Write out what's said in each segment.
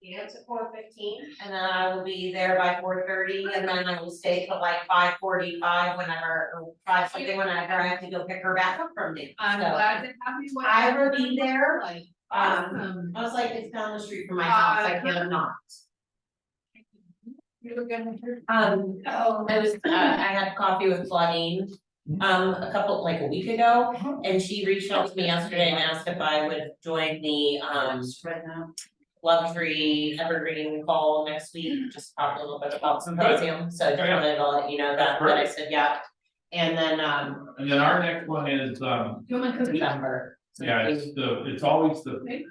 It's at 4:15, and then I will be there by 4:30, and then I will stay till like 5:45 whenever, or 5 something, whenever I have to go pick her back up from me. I'm So, glad to have you. I will be there. Like, I was like, it's down the street from my house, I cannot. You were gonna. I was, I had coffee with Claudine, like a week ago, and she reached out to me yesterday and asked if I would join the, Right now. Love Tree Evergreen call next week, just talk a little bit about symposium, so I just wanted to let you know that I said, yeah. And then our next one is, December. yeah, it's always the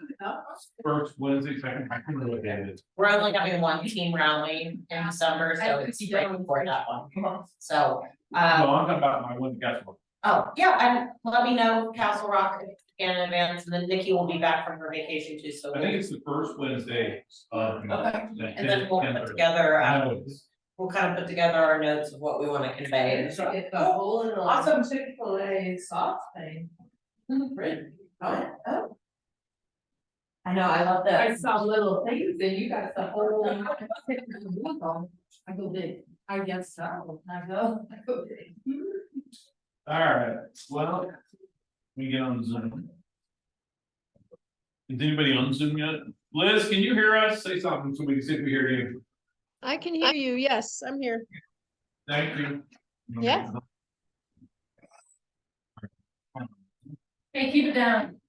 first Wednesday, second, I can look at it. We're only having one team rally in December, so it's right before that one, so. No, I'm talking about my one, guess what? Oh, yeah, and let me know Castle Rock in advance, and then Nikki will be back from her vacation too, so. I think it's the first Wednesday of. Okay. And then we'll put together, we'll kind of put together our notes of what we wanna convey. It's a whole and Awesome. Chick-fil-A soft thing. Oh. I know, I love I that. saw little things and you got the whole. I go big, I guess so, I go big. Alright, well, we get on Zoom. Is anybody on Zoom yet? Liz, can you hear us? Say something so we can see if we hear you. I can hear you. Yes, I'm here. Thank you. Yeah. Hey, keep it down.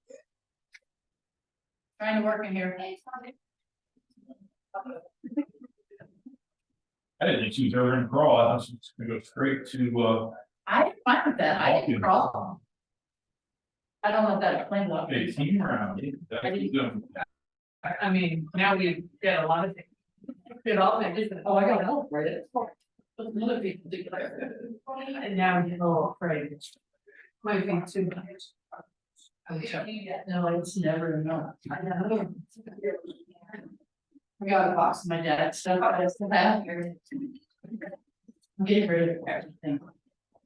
Trying to work in here. I didn't think she was ever gonna crawl. I thought she was gonna go straight to I didn't find with that, I didn't crawl. I don't know if that explains a lot. a team round. I mean, now we get a lot of things. It all, oh, I got help, right? Other people do that. And now we get a little afraid. Might be too much. No, it's never enough. I got a box of my dad's stuff. I still have here. I'm getting rid of everything.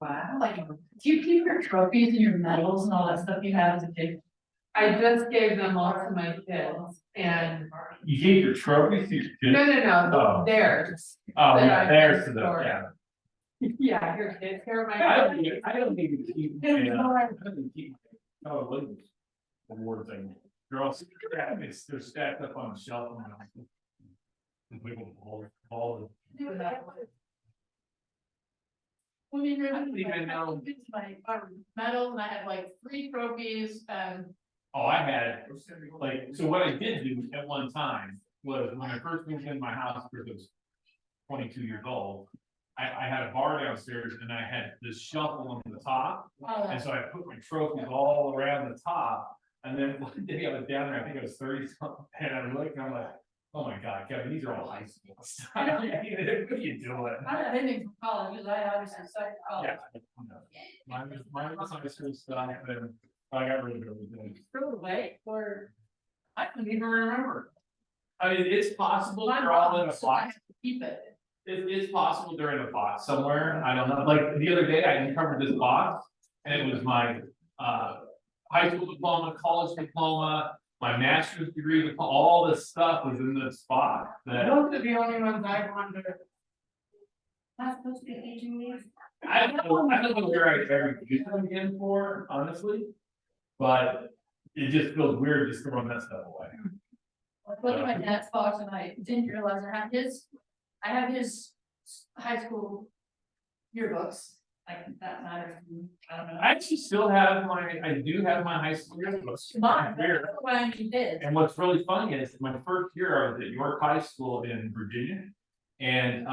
Wow, like, do you keep your trophies and your medals and all that stuff you have as a kid? I just gave them all to my kids and. You gave your trophies to your kids? No, theirs. Oh, that yeah, I there's paid the, for. yeah. Yeah, your kids, here are I my. don't even keep. I don't keep. Oh, look. Award thing. They're all, they're stacked up on the shelf. All I mean, I don't even know. my medals and I had like 3 trophies and. Oh, I had, like, so what I did do at one time was when I first moved into my house, because I was 22 years old. I had a bar downstairs and I had this shelf along the top, and so I put my trophies all around the top. And then one day I was down there, I think I was 30 something, and I looked and I'm like, oh my God, Kevin, these are all high school stuff. What are you doing? I don't have anything from college, because I obviously studied college. Yeah. Mine was high school stuff, and I got rid of everything. Threw it away, or I couldn't even remember. I mean, it's possible they're all in a So I box. have to keep it. It's possible they're in a box somewhere. I don't know. Like the other day, I uncovered this box and it was my high school diploma, college diploma, my master's degree, all this stuff was in this box. Those are the only ones I wonder. That's supposed to be aging these. I don't know where I ever use them again for, honestly. But it just feels weird just throwing that stuff away. I looked at my dad's box and I didn't realize I have his high school yearbooks, like that matters, I don't know. I actually still have I do have my high school yearbooks. Mine, Weird. that's what I did. And what's really funny is my first year I was at York High School in Virginia. And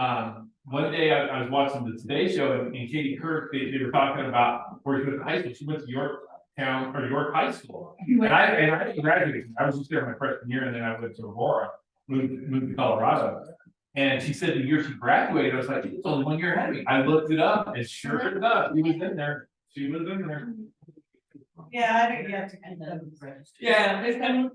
one day I was watching the Today Show and Katie Couric, they were talking about where she went to high school. She went to Yorktown or York High School. And I didn't graduate. I was just there my freshman year and then I went to Aurora, moved to Colorado. And she said the year she graduated, I was like, it's only 1 year ahead of me. I looked it up and sure enough, she was in there. She was in there. Yeah, I think you have to kind of. Yeah, it's kind of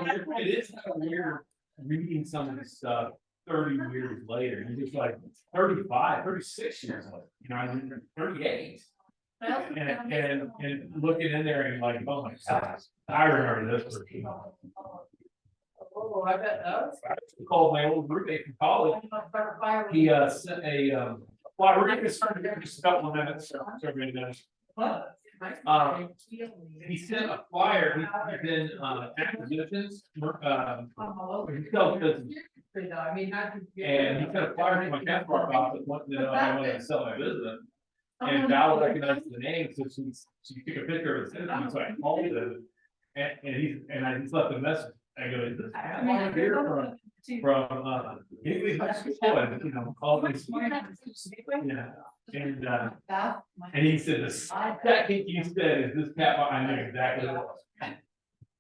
weird. It is kind of weird reading some of this stuff 30 years later. You're just like 35, 36 years later, you know, I'm 38. And looking in there and like, oh my gosh, I remember this for Oh, I bet those. I called my old roommate from college. He sent a well, we're gonna start in just a couple of minutes, so everybody knows. What? He sent a flyer, he's in acquisitions, he sells business. I mean, I could. And he sent a flyer to my Catholic office, wanting to know if I wanted to sell my business. And Val recognized the name, so she took a picture of it, so I called him. And I just left a message, I go, is this I want to hear from Gateway High School, and you know, all these. Yeah, and he said, the second you said, is this cat, I knew exactly what it was.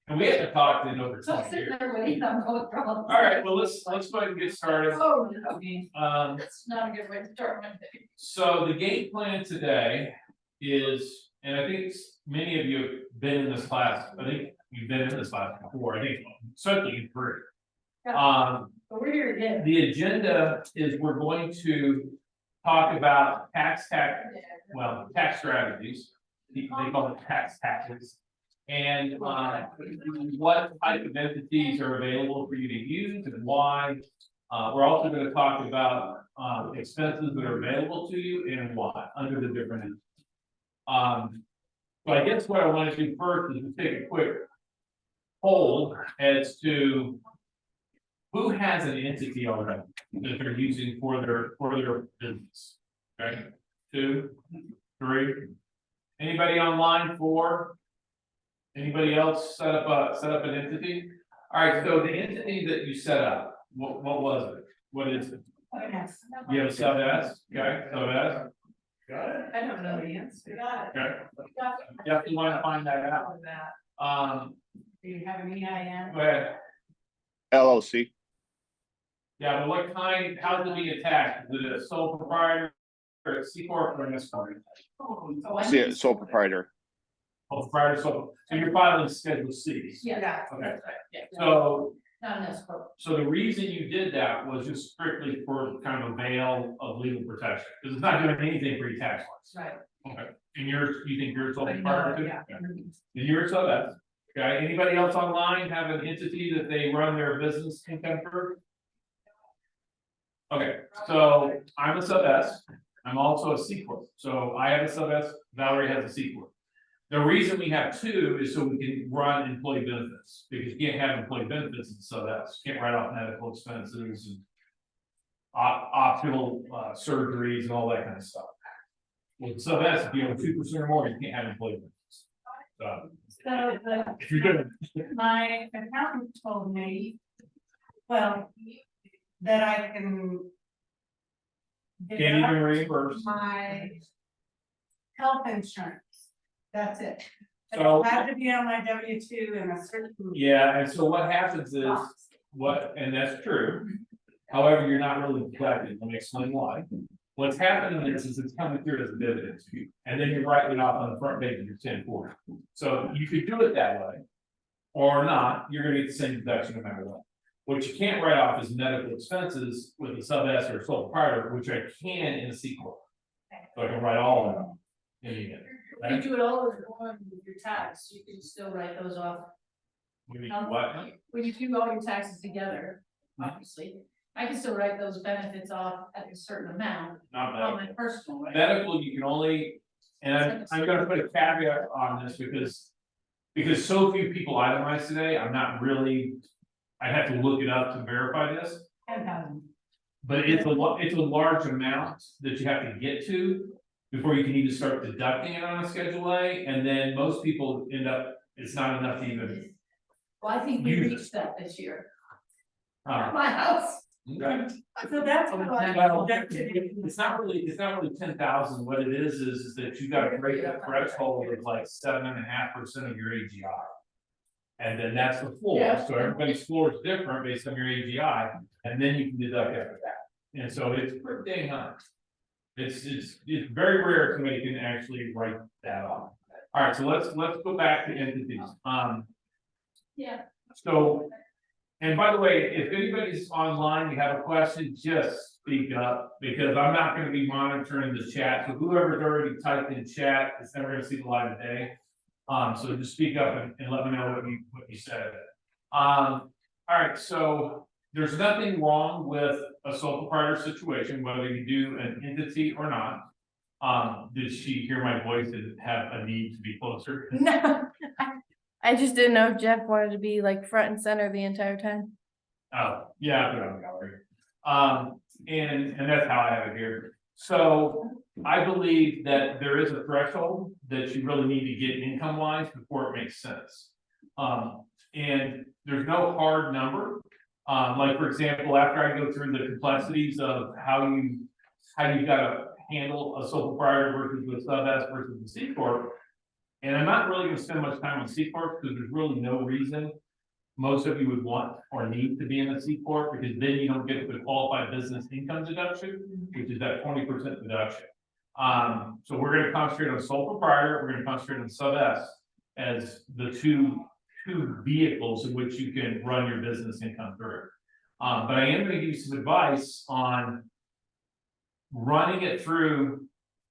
And we had to talk in over 20 years. All right, well, let's go ahead and get started. Oh, no, That's not a good way to start my day. So the game plan today is, and I think many of you have been in this class, I think you've been in this class before, I think certainly in three. But we're here again. The agenda is we're going to talk about tax strategies. They call it tax tactics. And what type of entities are available for you to use and why. We're also going to talk about expenses that are available to you and why under the different entities. So I guess what I want to do first is to take a quick poll as to who has an entity already that they're using for their business. Okay, 2, 3. Anybody online? 4. Anybody else set up an entity? All right, so the entity that you set up, what was it? What is it? You have a sub S, okay, sub S. Got it. I don't know the answer. Okay, definitely want to find that out. Do you have an EIN? Go ahead. LLC. Yeah, but what kind, how is it being attached? Is it a sole proprietor or a C corp or an S corp? Sole proprietor. Oh, proprietor, so you're filing Schedule C. Yeah. Okay. Yeah. So Not an escrow. So the reason you did that was just strictly for kind of a veil of legal protection, because it's not doing anything for your tax laws. Right. Okay, and you think you're a sole I know, proprietor too? yeah. Okay. And you're so that's, okay, anybody else online have an entity that they run their business income through? Okay, so I'm a sub S, I'm also a C corp, so I have a sub S, Valerie has a C corp. The reason we have 2 is so we can run employee benefits, because you can't have employee benefits in sub S, you can't write off medical expenses and optional surgeries and all that kind of stuff. With sub S, if you have 2% or more, you can't have employee benefits. So If you're doing, my accountant told me, well, that I can. can't even reimburse. My health insurance, that's it. So- It'll have to be on my W-2 and a certain. Yeah, and so what happens is, box. and that's true. However, you're not really collecting, let me explain why. What's happening is it's coming through as a dividend to you, and then you're writing it off on the front page of your 1040. So you could do it that way. Or not, you're gonna get the same deduction no matter what. What you can't write off is medical expenses with a sub S or a sole proprietor, which I can in a C corp. So I can write all of them. In the end. If you do it all as one with your tax, you can still write those off. We need what? When you do all your taxes together, obviously, I can still write those benefits off at a certain amount Not on medical. my personal, right? Medical, you can only, and I'm gonna put a caveat on this because so few people itemize today, I'm not really. I'd have to look it up to verify this, but it's a large amount that you have to get to. Before you can even start deducting it on a Schedule A, and then most people end up, it's not enough to even. Well, I think we Use it. reached that this year. uh, My house. okay. So that's what Well, it's not really 10,000, what it is that you gotta break the threshold of like 7.5% of your AGI. And then that's the floor, Yeah. so everybody's floor is different based on your AGI, and then you can deduct after that. And so it's pretty dang high. It's very rare somebody can actually write that off. All right, so let's go back to entities, Yeah. so. And by the way, if anybody's online, you have a question, just speak up, because I'm not gonna be monitoring the chat, so whoever's already typed in chat, is never gonna see the light of day. So just speak up and let me know what you said. All right, so there's nothing wrong with a sole proprietor situation, whether you do an entity or not. Did she hear my voice and have a need to be closer? No, I just didn't know if Jeff wanted to be like front and center the entire time. Oh, yeah, I put it on the gallery. And that's how I have it here. So I believe that there is a threshold that you really need to get income wise before it makes sense. And there's no hard number. Like for example, after I go through the complexities of how you gotta handle a sole proprietor versus the sub S versus the C corp. And I'm not really gonna spend much time on C corp because there's really no reason most of you would want or need to be in a C corp, because then you don't get the qualified business income deduction, which is that 20% deduction. So we're gonna concentrate on sole proprietor, we're gonna concentrate on sub S as the two vehicles in which you can run your business income through. But I am gonna give you some advice on running it through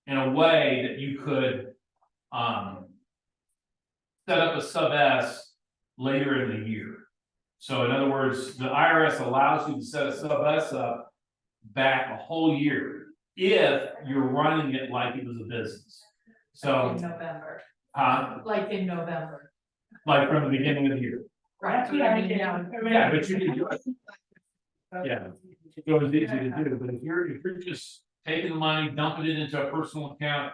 in a way that you could set up a sub S later in the year. So in other words, the IRS allows you to set a sub S up back a whole year if you're running it like it was a business. So, In November, like in November. from the beginning of the year. Right. Yeah, but you can do it. Yeah, it was easy to do, but if you're just taking the money, dumping it into a personal account,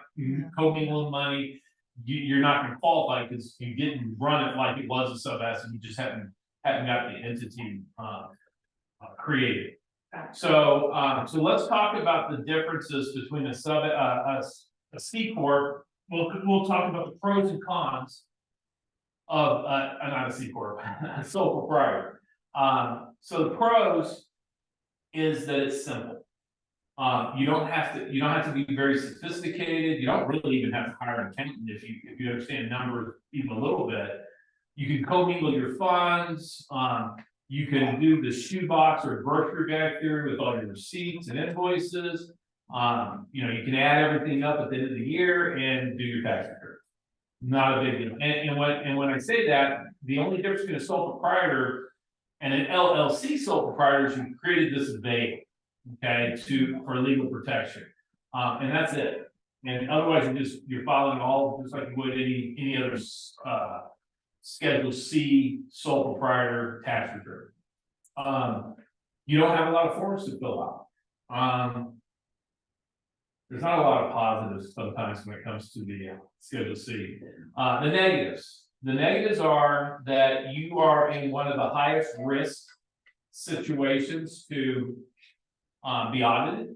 co-mingling money, you're not gonna qualify because you didn't run it like it was a sub S and you just haven't got the entity created. So let's talk about the differences between a C corp. We'll talk about the pros and cons of not a C corp, a sole proprietor. So the pros is that it's simple. You don't have to be very sophisticated. You don't really even have to hire an accountant if you understand numbers even a little bit. You can commingle your funds. You can do the shoebox or grocery bag theory with all your receipts and invoices. You can add everything up at the end of the year and do your tax return. Not a big deal. And when I say that, the only difference between a sole proprietor and an LLC sole proprietor is you created this veil, okay, for legal protection. And that's it. And otherwise you're following all just like you would any other Schedule C sole proprietor tax return. You don't have a lot of forms to fill out. There's not a lot of positives sometimes when it comes to the Schedule C. The negatives are that you are in one of the highest risk situations to be audited.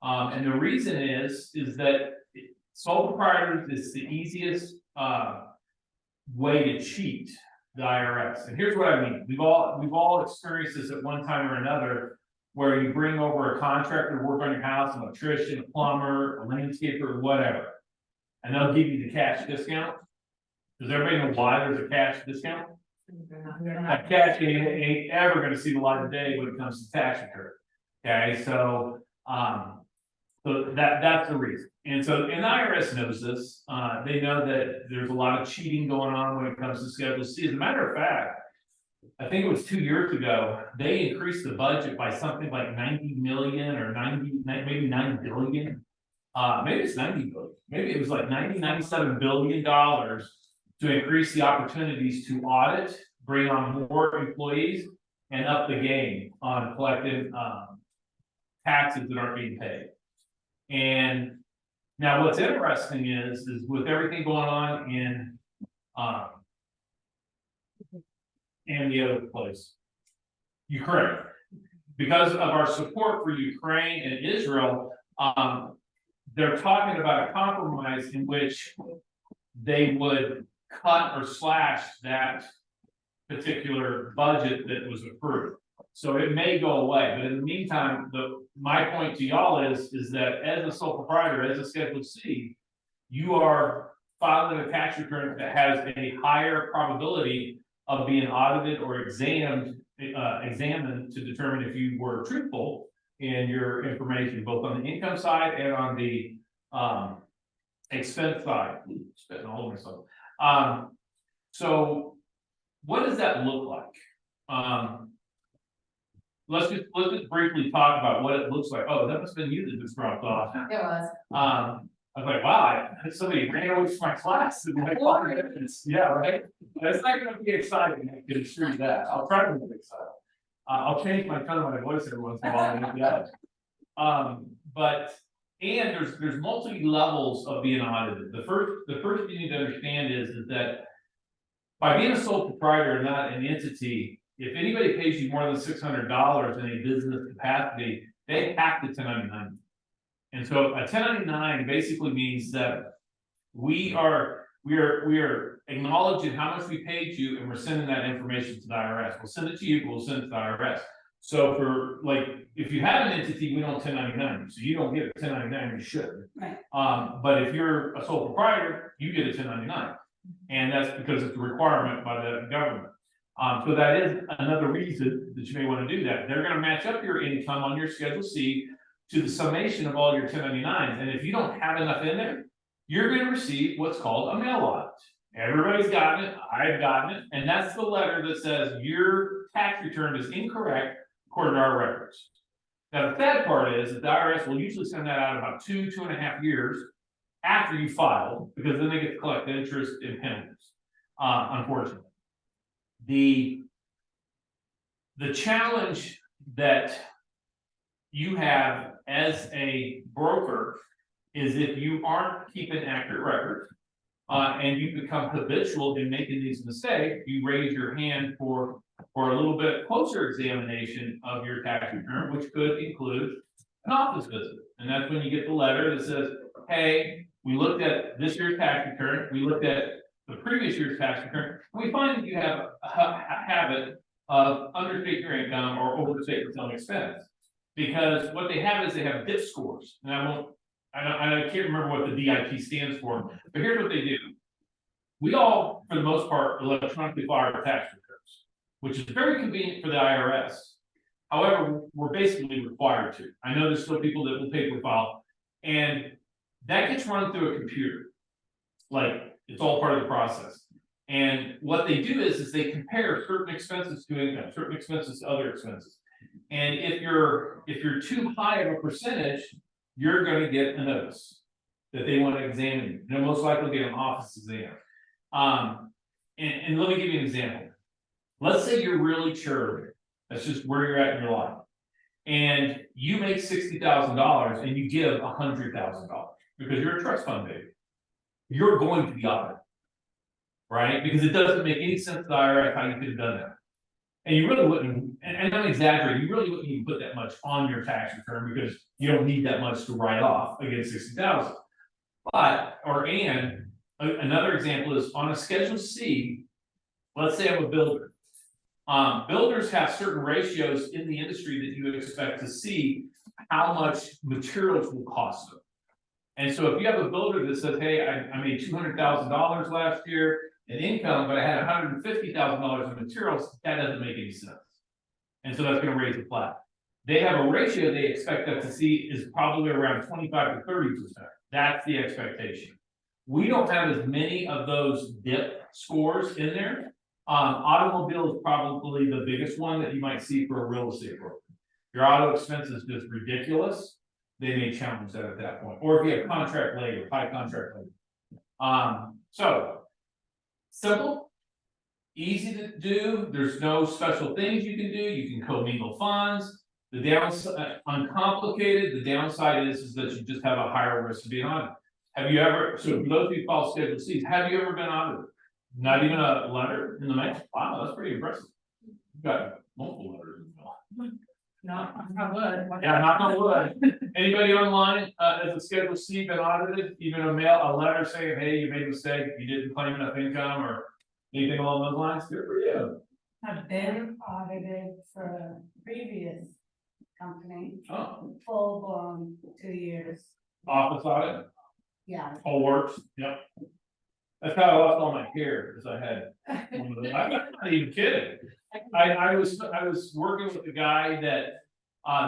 And the reason is that sole proprietors is the easiest way to cheat the IRS. And here's what I mean. We've all experienced this at one time or another, where you bring over a contractor to work on your house, an electrician, a plumber, a landscaper, or whatever, and they'll give you the cash discount. Does everybody know why there's a cash discount? That cash ain't ever gonna see the light of day when it comes to tax return. Okay, so that's the reason. And the IRS knows this. They know that there's a lot of cheating going on when it comes to Schedule C. As a matter of fact, I think it was 2 years ago, they increased the budget by something like 90 million or maybe 9 billion. Maybe it's 90 billion. Maybe it was like $97 billion to increase the opportunities to audit, bring on more employees, and up the game on collecting taxes that aren't being paid. And now what's interesting is with everything going on in the other place, Ukraine, because of our support for Ukraine and Israel, they're talking about a compromise in which they would cut or slash that particular budget that was approved. So it may go away, but in the meantime, my point to y'all is that as a sole proprietor, as a Schedule C, you are filing a tax return that has a higher probability of being audited or examined to determine if you were truthful in your information, both on the income side and on the expense side. Spitting all over myself. So what does that look like? Let's just briefly talk about what it looks like. Oh, that must have been you that just dropped off. It was. I was like, wow, somebody ran away from my class. And like, oh my goodness, yeah, right? It's not gonna be exciting, I can assure you that. I'll try to be exciting. I'll change my tone of my voice every once in a while, yeah. And there's multi levels of being audited. The first thing you need to understand is that by being a sole proprietor and not an entity, if anybody pays you more than $600 in a business capacity, they have to 1099. And so a 1099 basically means that we are acknowledging how much we paid you, and we're sending that information to the IRS. We'll send it to you, but we'll send it to the IRS. So for like, if you have an entity, we don't 1099, so you don't get a 1099, you should. Right. But if you're a sole proprietor, you get a 1099, and that's because it's a requirement by the government. So that is another reason that you may want to do that. They're going to match up your income on your Schedule C to the summation of all your 1099s, and if you don't have enough in there, you're going to receive what's called a mail audit. Everybody's gotten it, I've gotten it, and that's the letter that says your tax return is incorrect according to our records. Now, the sad part is that the IRS will usually send that out about 2.5 years after you file, because then they get to collect interest and penalties, unfortunately. The challenge that you have as a broker is if you aren't keeping accurate records, and you become habitual in making these mistakes, you raise your hand for a little bit closer examination of your tax return, which could include an office visit. And that's when you get the letter that says, hey, we looked at this year's tax return, we looked at the previous year's tax return, and we find that you have a habit of understating your income or overstating some expense. Because what they have is they have DIP scores, and I can't remember what the DIP stands for, but here's what they do. We all, for the most part, electronically file our tax returns, which is very convenient for the IRS. However, we're basically required to. I know there's still people that will paper file, and that gets run through a computer. Like, it's all part of the process. And what they do is they compare certain expenses to income, certain expenses to other expenses. And if you're too high of a percentage, you're going to get a notice that they want to examine you. They'll most likely get an office exam. And let me give you an example. Let's say you're really charitable. That's just where you're at in your life. And you make $60,000 and you give $100,000 because you're a trust fund baby. You're going to be audited, right? Because it doesn't make any sense to the IRS how you could have done that. And you really wouldn't, and I'm exaggerating, you really wouldn't even put that much on your tax return because you don't need that much to write off against 60,000. But, another example is on a Schedule C, let's say I'm a builder. Builders have certain ratios in the industry that you would expect to see how much materials will cost them. And so if you have a builder that says, hey, I made $200,000 last year in income, but I had $150,000 in materials, that doesn't make any sense. And so that's going to raise the flag. They have a ratio they expect us to see is probably around 25 to 30%. That's the expectation. We don't have as many of those DIP scores in there. Automobile is probably the biggest one that you might see for a real estate broker. Your auto expense is just ridiculous. They may challenge that at that point. Or if you have contract labor, high contract labor. So simple, easy to do. There's no special things you can do. You can commingle funds. The downside, uncomplicated. The downside is that you just have a higher risk of being audited. Have you ever, so for those of you who follow Schedule C's, have you ever been audited? Not even a letter in the mail? Wow, that's pretty impressive. You've got multiple letters in the mail. Knock on wood. Yeah, knock on wood. Anybody online, as a Schedule C been audited, even a letter saying, hey, you made a mistake, you didn't claim enough income or anything along those lines? Good for you. I've been audited for a previous company, Oh, full blown 2 years. office audit, Yeah. all works, yep. That's how I lost all my hair, because I had one of those. I'm not even kidding. I was working with a guy that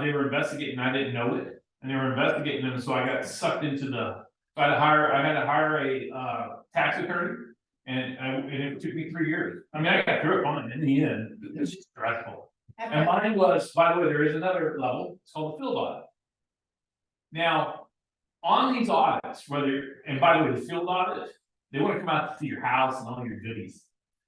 they were investigating, I didn't know it, and they were investigating them, so I got sucked into I had to hire a tax attorney, And it took me 3 years. I mean, I got through it fine in the end, it's just stressful. And mine was, by the way, there is another level, it's called the field audit. Now, on these audits, and by the way, the field audit, they wanna come out to see your house and all your goodies.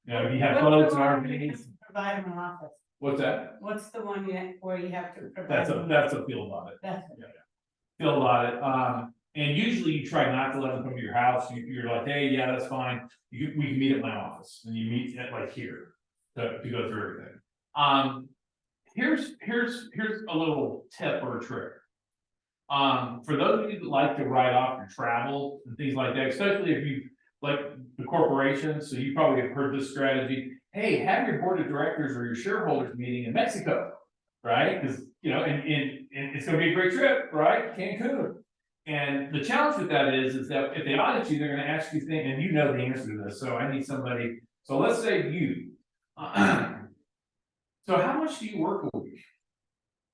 You know, you have What's clothes the and one you have RVs, to Provide them an office. what's that? What's the one where you have to provide? That's them? that's a field audit. That's Field audit, and usually you try not to let them come to your house, you're like, hey, yeah, that's fine, we can meet at my office, and you meet at like here. To go through everything. Here's a little tip or a trick. For those of you that like to write off your travel and things like that, especially if you like the corporation, so you probably have heard this strategy. Hey, have your board of directors or your shareholders meeting in Mexico, right? Because you know, and it's gonna be a great trip, right? Cancun. And the challenge with that is that if they audit you, they're gonna ask you things, and you know the answer to this, so I need somebody, so let's say you. So how much do you work a week?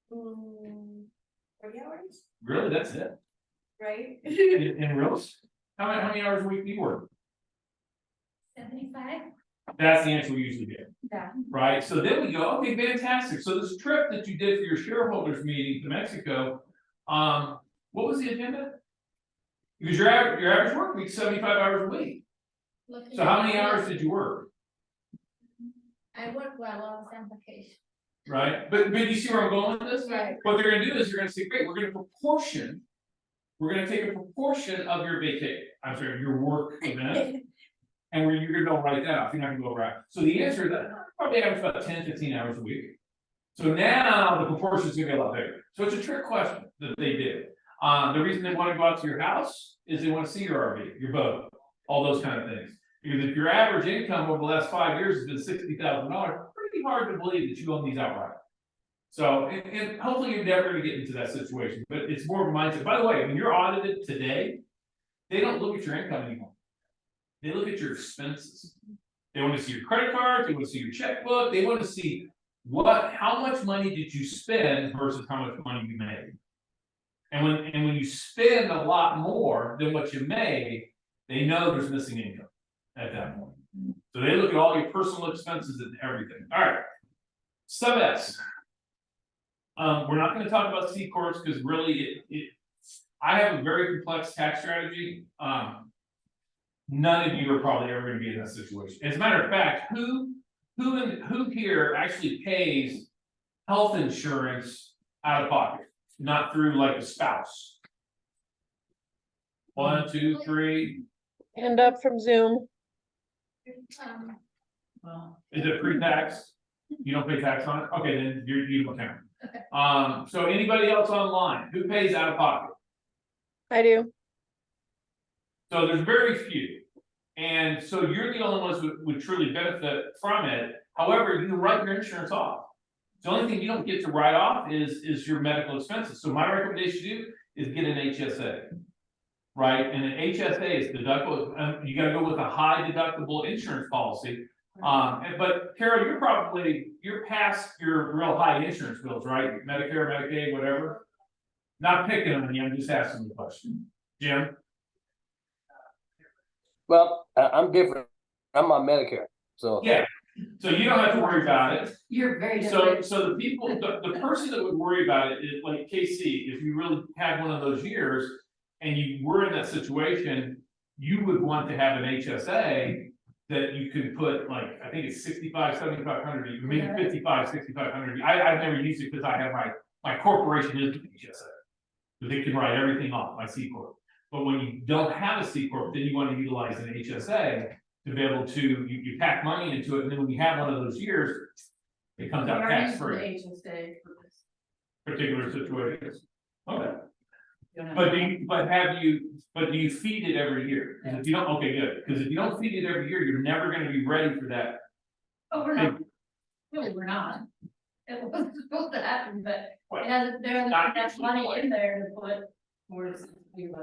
40 hours, Really, that's it? right? In real, how many hours a week do you work? 75? That's the answer we usually get. Yeah. Right, so then we go, okay, fantastic, so this trip that you did for your shareholders meeting to Mexico, what was the agenda? Because your average work week's 75 hours a week, so how many hours did you work? I work while I was on vacation. Right, but you see where I'm going with this? Right. What they're gonna do is they're gonna say, great, we're gonna take a proportion of your your work event. And where you're gonna go write that off, you're not gonna go right. So the answer is that probably average about 10-15 hours a week. So now the proportion is gonna be a lot bigger. So it's a trick question that they did. The reason they wanna go out to your house is they wanna see your RV, your boat, all those kind of things. Because if your average income over the last 5 years has been $60,000, pretty hard to believe that you own these outright. So, and hopefully you're never gonna get into that situation, but it's more of a mindset. By the way, when you're audited today, they don't look at your income anymore. They look at your expenses. They wanna see your credit card, they wanna see your checkbook, they wanna see how much money did you spend versus how much money you made. And when you spend a lot more than what you made, they know there's missing income at that point. So they look at all your personal expenses and everything. All right. Sub S. We're not gonna talk about C corps because really I have a very complex tax strategy. None of you are probably ever gonna be in that situation. As a matter of fact, who here actually pays health insurance out of pocket, not through like a spouse? 1, 2, 3. Hand up from Zoom. Well, Is it pre-tax? You don't pay tax on it? Okay, then you don't count. So anybody else online, who pays out of pocket? I do. So there's very few. And so you're the only ones who would truly benefit from it. However, you can write your insurance off. The only thing you don't get to write off is your medical expenses. So my recommendation to you is get an HSA. Right, and an HSA is deductible, you gotta go with a high deductible insurance policy. But Carol, you're past your real high insurance bills, right? Medicare, Medicaid, whatever. Not picking on you, I'm just asking the question. Jim? Well, I'm different. I'm on Medicare, so. Yeah, so you don't have to worry about it. you're very So, different. so the people, the person that would worry about it is like KC, if you really had one of those years. And you were in that situation, you would want to have an HSA that you could put like, I think it's 65, 7,500, maybe 55, 6,500. I've never used it because I have my corporation is an HSA. So they can write everything off, my C Corp. But when you don't have a C Corp, then you want to utilize an HSA to be able to, you pack money into it, and then when you have one of those years, it comes out tax free. HSA for this. Particular situations. Okay. You don't have But to- do you feed it every year? 'Cause if you don't, okay, good, because if you don't feed it every year, you're never gonna be ready for that. Oh, we're not, really, we're not. It wasn't supposed to happen, but it has, there's enough money in there to put towards the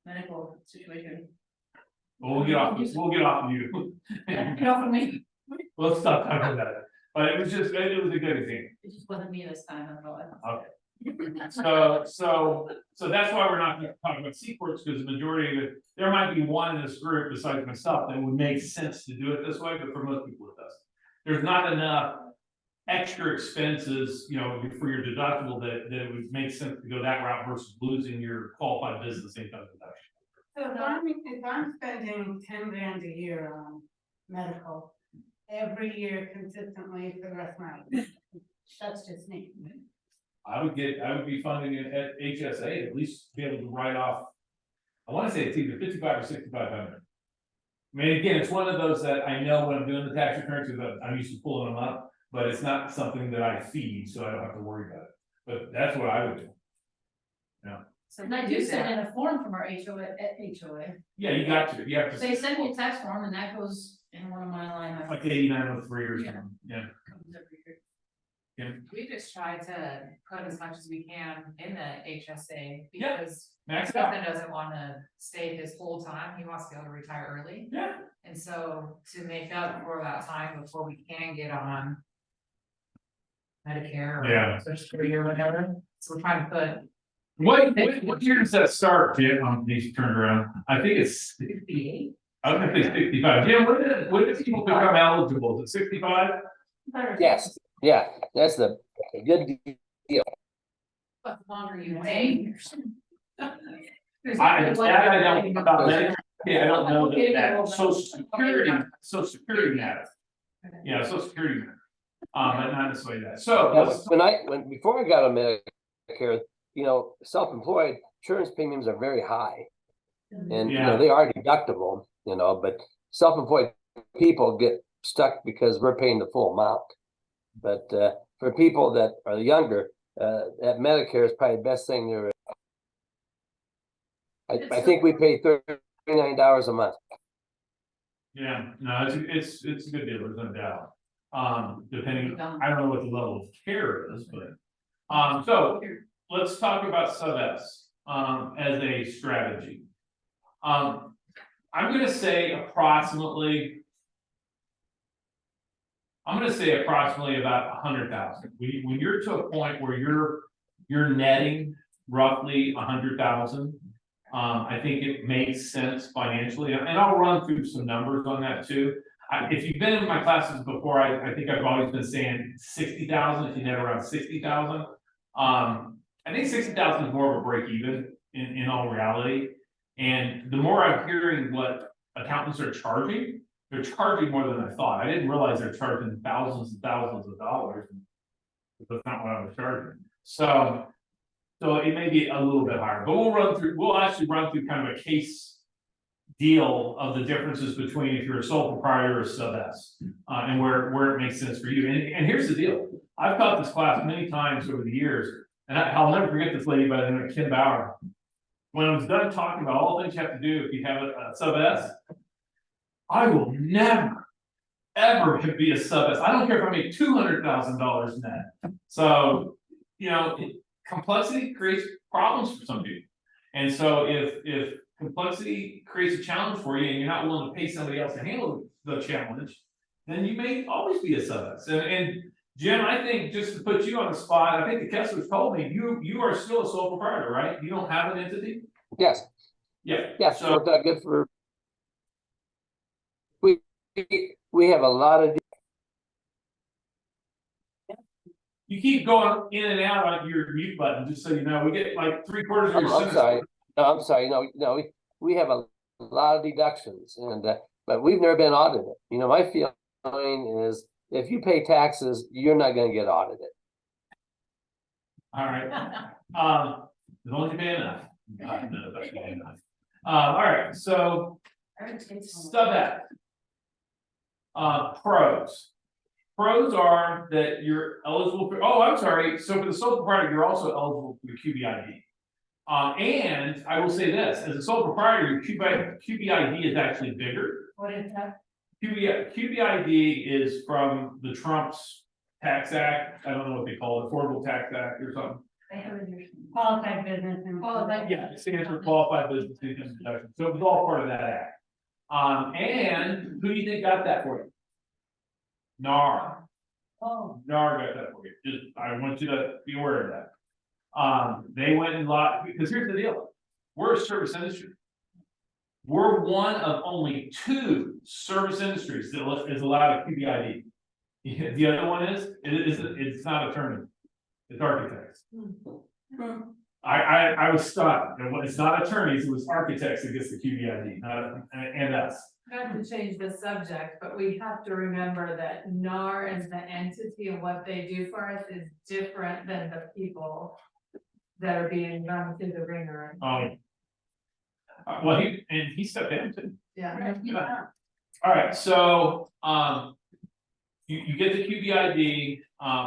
medical situation. Well, we'll get off of you. Get off of me, Let's stop talking about it, but it was a good example. it just wasn't me this time, I don't know. Okay, So that's why we're not gonna talk about C corps, because the majority of it, there might be one in this group besides myself that would make sense to do it this way, but for most people it doesn't. There's not enough extra expenses, you know, for your deductible that it would make sense to go that route versus losing your qualified business income deduction. So if I'm spending 10 grand a year on medical, every year consistently for the rest of my life, that's just me. I would be funding it at HSA, at least be able to write off. I wanna say it's either 55 or 6,500. I mean, again, it's one of those that I know when I'm doing the tax returns, because I'm used to pulling them up, but it's not something that I feed, so I don't have to worry about it. But that's what I would do. So I do send in a form from our HOA, Yeah, you got to, you have to, They send me a tax form and that goes in one of my line items. like 8903 or Yeah. something, yeah. Comes every year. We just try to put as much as we can in the HSA Yeah. because Max out, Stephen doesn't wanna stay his full time, he wants to be able to retire early. yeah. And so to make up for that time before we can get on Medicare Yeah. or Social Security or whatever, so we're trying to put What year does that start, Jim, on these turned around? I think it's, 68. I was gonna say 65. Jim, when did people become eligible? Is it 65? Yes, yeah, that's the good deal. But the longer you wait. There's I only one don't know about thing. that. Yeah, I don't know that social security matter. Yeah, social security matter. But not necessarily that. So Yeah, let's, before I got on Medicare, you know, self-employed insurance premiums are very high. And, you Yeah. know, they are deductible, you know, but self-employed people get stuck because we're paying the full amount. But, for people that are younger, that Medicare is probably the best thing there is. I think we pay $39 a month. yeah, no, it's a good deal, there's no doubt. Depending, I don't know what the level of care is, but, so let's talk about sub S, as a strategy. I'm gonna say approximately. I'm gonna say approximately about 100,000. When you're to a point where you're netting roughly 100,000. I think it makes sense financially, and I'll run through some numbers on that too. If you've been in my classes before, I think I've always been saying 60,000, if you net around 60,000. I think 60,000 is more of a break even in all reality. And the more I'm hearing what accountants are charging, they're charging more than I thought. I didn't realize they're charging thousands and thousands of dollars. That's not what I was charging. So it may be a little bit higher, but we'll actually run through kind of a case deal of the differences between if you're a sole proprietor or sub S, and where it makes sense for you. And here's the deal. I've taught this class many times over the years, and I'll never forget this lady by the name of Kim Bauer. When I was done talking about all the things you have to do if you have a sub S, I will never, ever be a sub S. I don't care if I make $200,000 net. So, you know, complexity creates problems for some people. And so if complexity creates a challenge for you and you're not willing to pay somebody else to handle the challenge, then you may always be a sub S. And Jim, I think just to put you on the spot, I think the Kesslers told me you are still a sole proprietor, right? You don't have an entity? Yes, Yeah. yes, So worked out good for. We have a lot of. you keep going in and out on your mute button, just so you know. We get like 3/4 of your I'm sentence. sorry. No, I'm sorry. No, we have a lot of deductions and, but we've never been audited. You know, my feeling is if you pay taxes, you're not gonna get audited. All right, as long as you pay enough. No, that's pay enough. All right, so sub S. Pros. Pros are that you're eligible for, I'm sorry, so for the sole proprietor, you're also eligible for the QBID. And I will say this, as a sole proprietor, your QBID is actually bigger. What is that? QBID is from the Trump's Tax Act. I don't know what they call it, Affordable Tax Act or something. I have it here. Qualified business and. Qualified. Yeah, it stands for Qualified Business Income Deduction. So it was all part of that act. And who do you think got that for you? NAR. Oh. NAR got that for you. Just, I want you to be aware of that. They went and because here's the deal, we're a service industry. We're one of only 2 service industries that is allowed a QBID. The other one it's not attorney, it's architects. I was stunned, it's not attorneys, it was architects that gets the QBID, and us. Not to change the subject, but we have to remember that NAR as the entity and what they do for us is different than the people that are being run through the ringer. Well, he stepped down too. Yeah. All right, so, you get the QBID,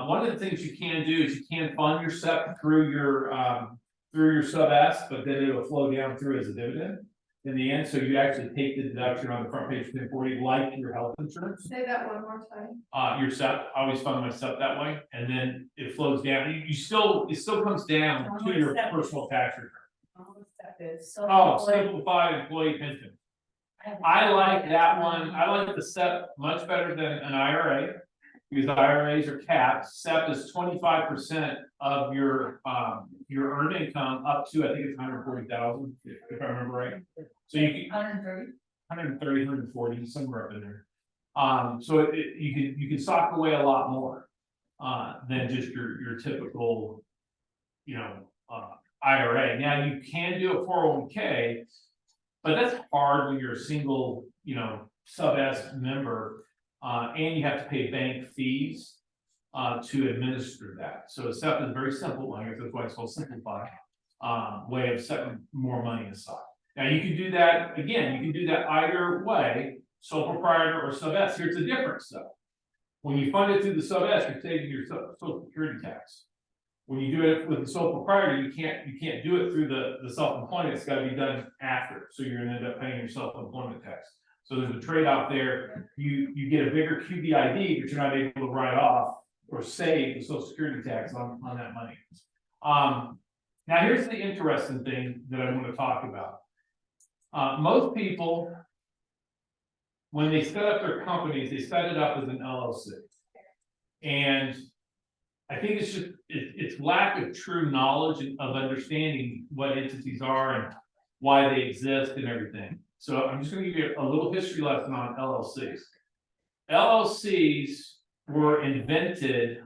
one of the things you can do is you can fund your SEP through your sub S, but then it'll flow down through as a dividend. In the end, so you actually take the deduction on the front page of 1040, like your health insurance. Say that one more time. Your SEP, I always fund my SEP that way, and then it flows down, it still comes down to your personal tax return. Oh, simplified employee pension. I like that one, I like the SEP much better than an IRA, because IRAs are capped. SEP is 25% of your earned income up to, I think it's 140,000, if I remember right. So you can 130, 140, somewhere up in there. So you can sock away a lot more than just your typical, IRA. Now you can do a 401k, but that's hard when you're a single, sub S member, and you have to pay bank fees to administer that. So SEP is very simple, I guess that's why it's called simplified way of setting more money aside. Now you can do that, again, you can do that either way, sole proprietor or sub S. Here's the difference though. When you fund it through the sub S, you're saving your social security tax. When you do it with the sole proprietor, you can't do it through the self-employment, it's gotta be done after, so you're gonna end up paying your self-employment tax. So there's a trade-off there, you get a bigger QBID, but you're not able to write off or save the social security tax on that money. Now here's the interesting thing that I want to talk about. Most people, when they set up their companies, they set it up as an LLC. And I think it's just, it's lack of true knowledge and of understanding what entities are and why they exist and everything. So I'm just gonna give you a little history lesson on LLCs. LLCs were invented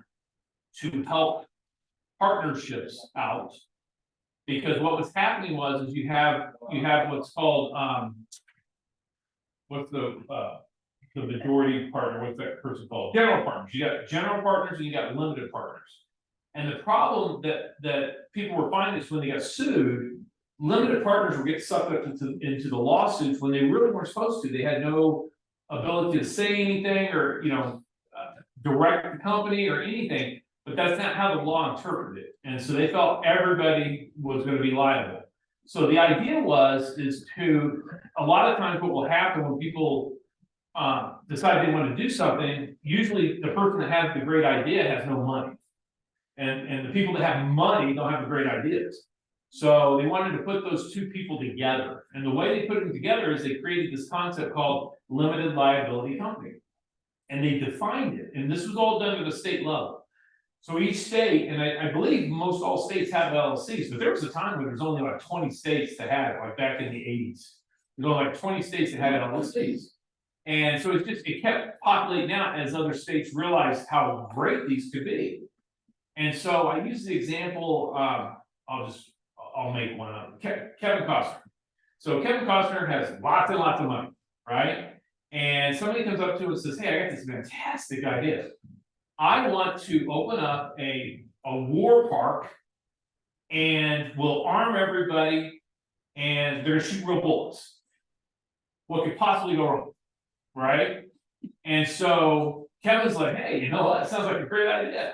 to help partnerships out. Because what was happening is you have what's called, what's the majority partner, what's that person called? General partners. You got general partners and you got limited partners. And the problem that people were finding is when they got sued, limited partners were getting sucked up into the lawsuits when they really weren't supposed to. They had no ability to say anything or, direct the company or anything, but that's not how the law interpreted it. And so they felt everybody was going to be liable. So the idea is to, a lot of times what will happen when people decide they want to do something, usually the person that has the great idea has no money. And the people that have money don't have the great ideas. So they wanted to put those two people together. And the way they put them together is they created this concept called limited liability company. And they defined it. And this was all done at a state level. So each state, and I believe most all states have LLCs, but there was a time when there was only like 20 states that had it, like back in the 80s. There was only like 20 states that had LLCs. And so it kept populating out as other states realized how great these could be. And so I use the example, I'll make one up. Kevin Costner. So Kevin Costner has lots and lots of money, right? And somebody comes up to him and says, hey, I got this fantastic idea. I want to open up a war park and we'll arm everybody and they're gonna shoot real bullets. What could possibly go wrong, right? And so Kevin's like, hey, you know what? That sounds like a great idea.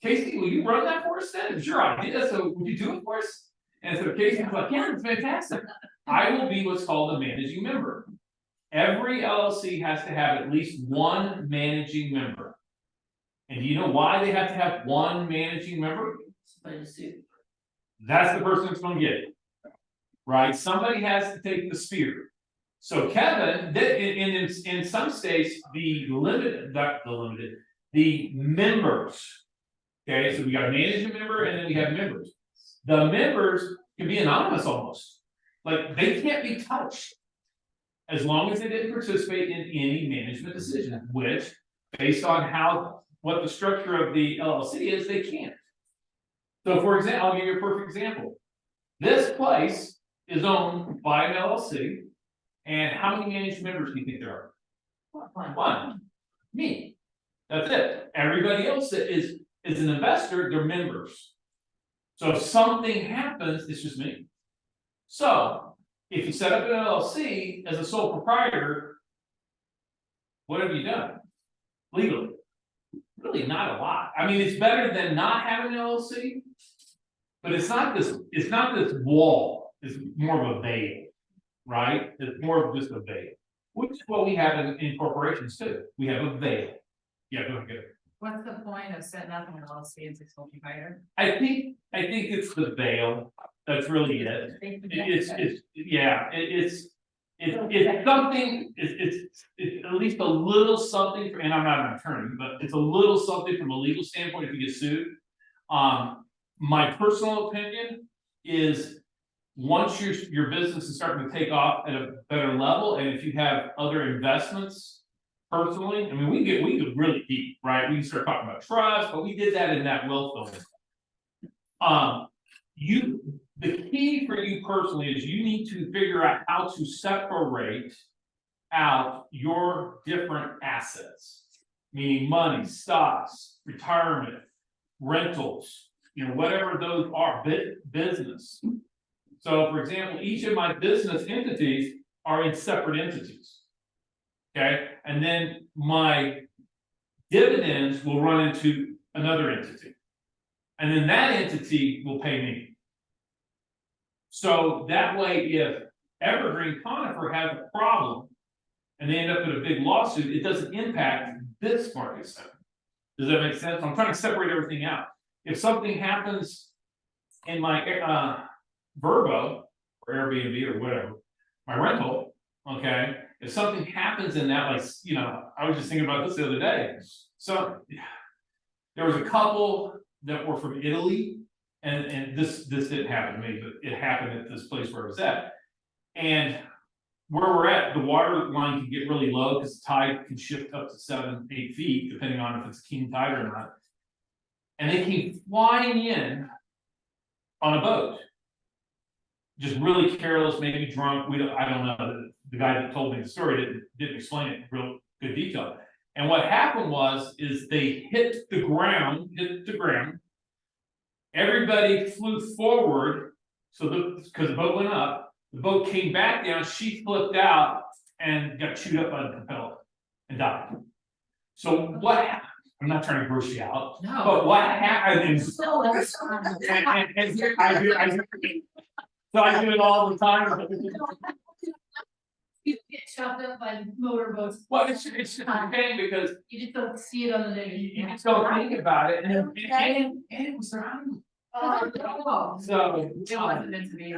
Casey, will you run that for us then? It's your idea, so would you do it for us? And so Casey's like, yeah, it's fantastic. I will be what's called a managing member. Every LLC has to have at least one managing member. And do you know why they have to have one managing member? That's the person that's going to get it. Right? Somebody has to take the spear. So Kevin, in some states, the members Okay, so we got a managing member and then we have members. The members can be anonymous almost, like they can't be touched. As long as they didn't participate in any management decision, which, based on what the structure of the LLC is, they can't. So for example, I'll give you a perfect example. This place is owned by an LLC, and how many managed members do you think there are? One, me. That's it. Everybody else that is an investor, they're members. So if something happens, it's just me. So if you set up an LLC as a sole proprietor, what have you done legally? Really not a lot. I mean, it's better than not having an LLC, but it's not this wall, it's more of a veil, right? It's more of just a veil, which is what we have in corporations too. We have a veil. Yeah, go ahead. What's the point of setting up an LLC as a sole proprietor? I think it's the veil. That's really it. It's something, it's at least a little something, and I'm not an attorney, but it's a little something from a legal standpoint if you get sued. My personal opinion is once your business is starting to take off at a better level, and if you have other investments personally, I mean, we get really deep, right? We can start talking about trust, but we did that in that wealth building. The key for you personally is you need to figure out how to separate out your different assets, meaning money, stocks, retirement, rentals, whatever those are, business. So for example, each of my business entities are in separate entities. Okay, and then my dividends will run into another entity. And then that entity will pay me. So that way, if Evergreen Conifer has a problem and they end up in a big lawsuit, it doesn't impact this market center. Does that make sense? I'm trying to separate everything out. If something happens in my Vrbo or Airbnb or whatever, my rental, okay, if something happens in that, like, I was just thinking about this the other day. So there was a couple that were from Italy. And this didn't happen to me, but it happened at this place where I was at. And where we're at, the water line can get really low because the tide can shift up to 7-8 feet, depending on if it's king tide or not. And they came flying in on a boat. Just really careless, maybe drunk. I don't know. The guy that told me the story didn't explain it in real good detail. And what happened is they hit the ground. Everybody flew forward, because the boat went up, the boat came back down, she flipped out and got chewed up by the propeller and died. So what happened? I'm not trying to gross you out, No. but what happened? So I do it all the time. You get chopped up by motorboats. Well, it's just a thing because You just don't see it on the news. you just don't think about it, and it was around. So. It wasn't meant to be.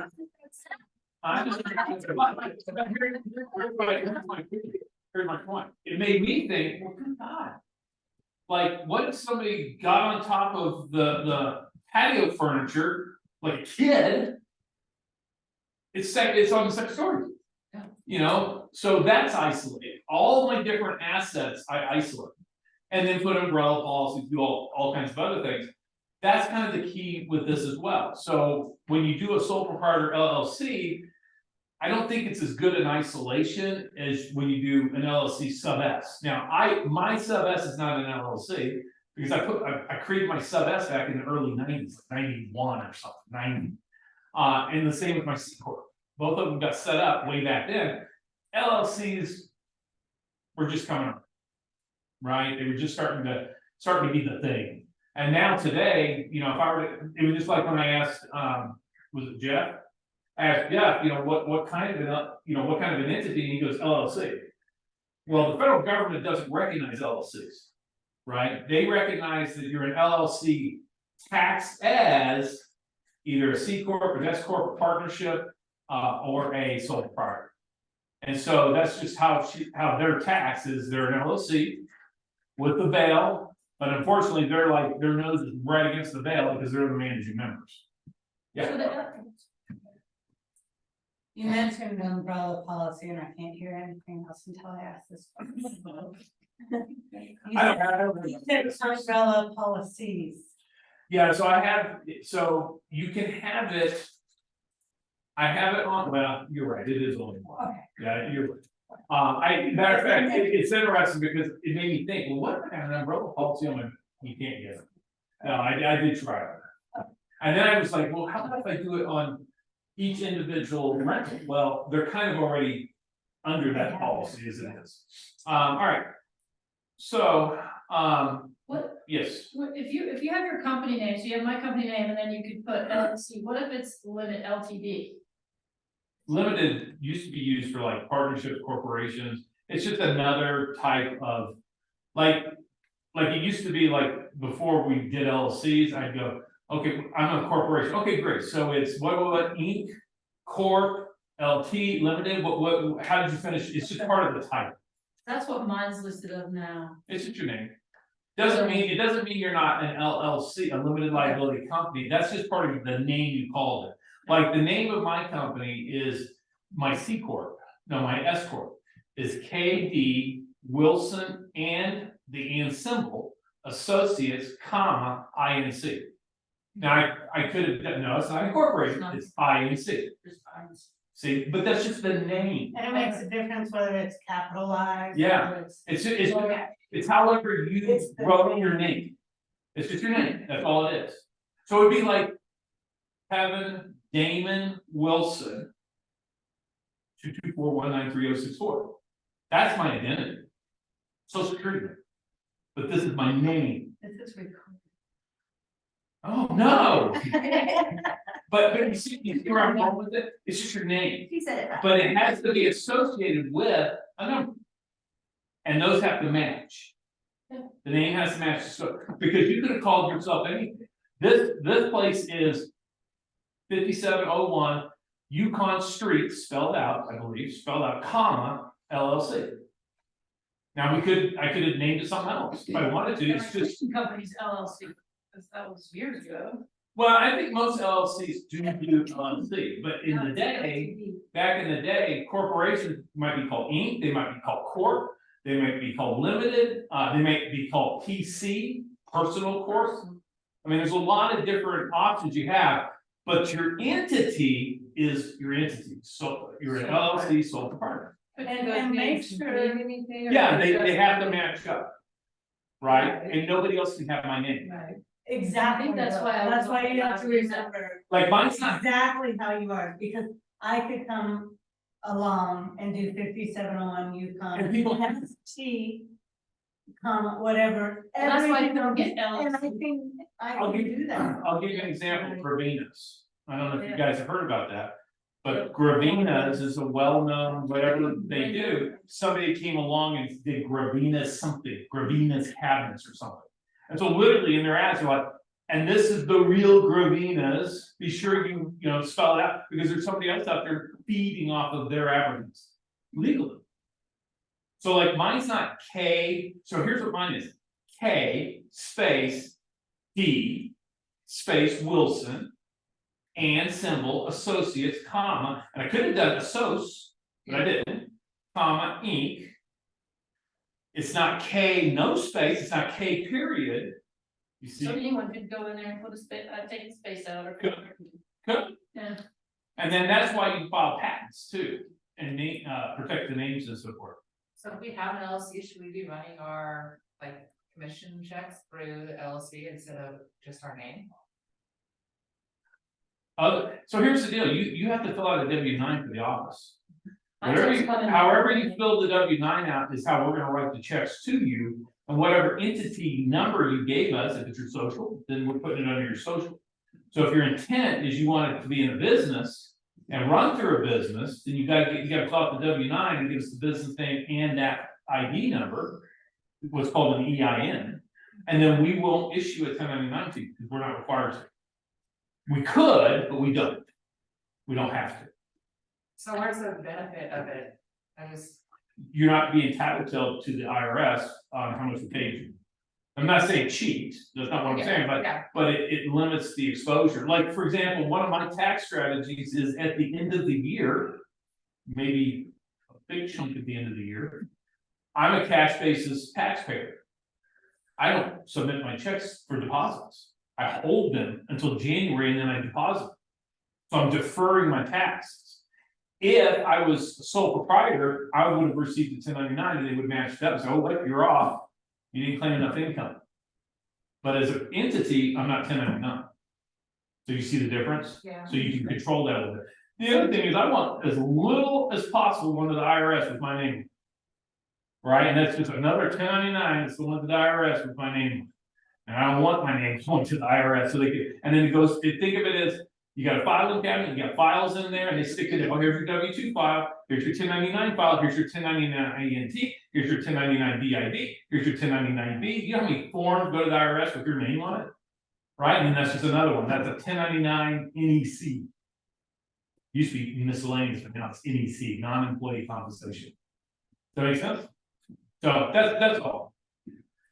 Here's my point. It made me think, well, good God. Like, what if somebody got on top of the patio furniture, like a kid? It's on the second story. So that's isolated. All my different assets, I isolate. And then put umbrella policies, do all kinds of other things. That's kind of the key with this as well. So when you do a sole proprietor LLC, I don't think it's as good in isolation as when you do an LLC sub S. Now, my sub S is not an LLC because I created my sub S back in the early 90s, 91 or something, 90. And the same with my C Corp. Both of them got set up way back then. LLCs were just coming up, right? They were just starting to be the thing. And now today, if I were to, it was just like when I asked, was it Jeff? I asked Jeff, what kind of an entity? And he goes, LLC. Well, the federal government doesn't recognize LLCs, right? They recognize that you're an LLC taxed as either a C Corp, an S Corp, a partnership, or a sole proprietor. And so that's just how their tax is. They're an LLC with the veil But unfortunately, they're like, their nose is right against the veil because they're the managing members. Yeah, You mentioned umbrella policy and I can't hear anything else until I ask this. You said umbrella policies. yeah, so I have, so you can have it. I have it on, well, you're right, it is only one. Okay. Yeah, you're right. Matter of fact, it's interesting because it made me think, well, what if I have an umbrella policy on my, you can't get it. No, I did try it. And then I was like, well, how about if I do it on each individual rental? Well, they're kind of already under that policy as it is. All right. So, What, yes, if you have your company name, so you have my company name and then you could put LLC, what if it's limit LTD? limited used to be used for like partnerships, corporations. It's just another type of, like it used to be like before we did LLCs, I'd go, okay, I'm a corporation. Okay, great. So it's what Inc., Corp, LT, Limited, how did you finish? It's just part of the title. That's what mine's listed of now. It's just your name. It doesn't mean you're not an LLC, a limited liability company. That's just part of the name you called it. Like the name of my company is my C Corp, no, my S Corp is KD Wilson and the and symbol Associates, comma, INC. Now, I could have done, no, it's not incorporated, it's INC. See, but that's just the name. And it makes a difference whether it's capitalized. Yeah. whether it's- It's however you It's the wrote name. your name. It's just your name, that's all it is. So it'd be like Kevin Damon Wilson. 224193064. That's my identity. Social security. But this is my name. This is recorded. Oh, no. But you see where I'm going with it? It's just your name. He said it right. But it has to be associated with a number. And those have to match. The name has to match, so, because you could have called yourself anything. This place is 5701 Yukon Street, spelled out, I believe, spelled out, comma, LLC. Now, I could have named it something else if I wanted to, it's just, Companies LLC, because that was years ago. well, I think most LLCs do LLC, but in the day, back in the day, corporations might be called Inc., they might be called Corp, they might be called Limited, they might be called PC, Personal Corp. I mean, there's a lot of different options you have, but your entity is your entity, so you're an LLC sole proprietor. And make sure. Yeah, they have to match up. Right, and nobody else can have my name, Right. Exactly. I think that's why I That's was why you have to looking at remember like mine's not, exactly how you are, because I could come along and do 5701 Yukon. And people have- T, comma, whatever. And that's why you everything don't get else. And I LLC. think I I'll can give do that. I'll give you an example, Gravinas. I don't know if you Yeah. guys have heard about that. But Gravinas is a well-known, whatever they do, somebody came along and did Gravinas something, Gravinas cabinets or something. And so literally in their ads, they're like, and this is the real Gravinas, be sure you spell it out, because there's somebody else out there feeding off of their advertisements legally. So like mine's not K, so here's what mine is, K space D space Wilson and symbol Associates, comma, and I could have done Assoc, but I didn't, comma, Inc. It's not K, no space, it's not K period. You see, So anyone could go in there and put a space, take the space out or. Good. Good. Yeah. And then that's why you file patents too, and protect the names and so forth. So if we have an LLC, should we be running our like commission checks through the LLC instead of just our name? So here's the deal, you have to fill out a W-9 for the office. Mine Whatever just you, come in- however you fill the W-9 out is how we're gonna write the checks to you. And whatever entity number you gave us, if it's your social, then we're putting it under your social. So if your intent is you want it to be in a business and run through a business, then you gotta fill out the W-9 and give us the business name and that ID number, what's called an EIN. And then we won't issue a 1099 to you, because we're not required to. We could, but we don't. We don't have to. So where's the benefit of it? I just, You're not being entitled to the IRS on how much we paid you. I'm not saying cheat, that's not what I'm saying, but it limits the exposure. Like, for example, one of my tax strategies is at the end of the year, maybe a big chunk at the end of the year, I'm a cash basis taxpayer. I don't submit my checks for deposits. I hold them until January and then I deposit. So I'm deferring my taxes. If I was a sole proprietor, I would have received a 1099 and they would match it up and say, oh, look, you're off. You didn't claim enough income. But as an entity, I'm not 1099. So you see the difference? Yeah. So you can control that a little bit. The other thing is I want as little as possible going to the IRS with my name. Right, and that's just another 1099, it's the one to the IRS with my name. And I don't want my name going to the IRS, so they can, and then it goes, think of it as, you got a filing cabinet, you got files in there, and they stick it in, oh, here's your W-2 file, here's your 1099 file, here's your 1099 ENT, here's your 1099 BID, here's your 1099B, you know how many forms go to the IRS with your name on it? Right, and then that's just another one, that's a 1099 NEC. Used to be miscellaneous, but now it's NEC, non-employee compensation. Does that make sense? So that's all.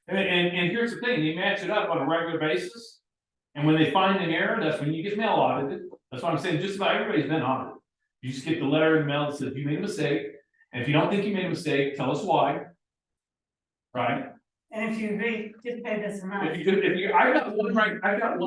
And here's the thing, you match it up on a regular basis. And when they find an error, that's when you get mail audited. That's why I'm saying just about everybody's been audited. You just get the letter in the mail that says you made a mistake. And if you don't think you made a mistake, tell us why. Right? And if you agree, just pay this amount. If you, I've got one right now. I've got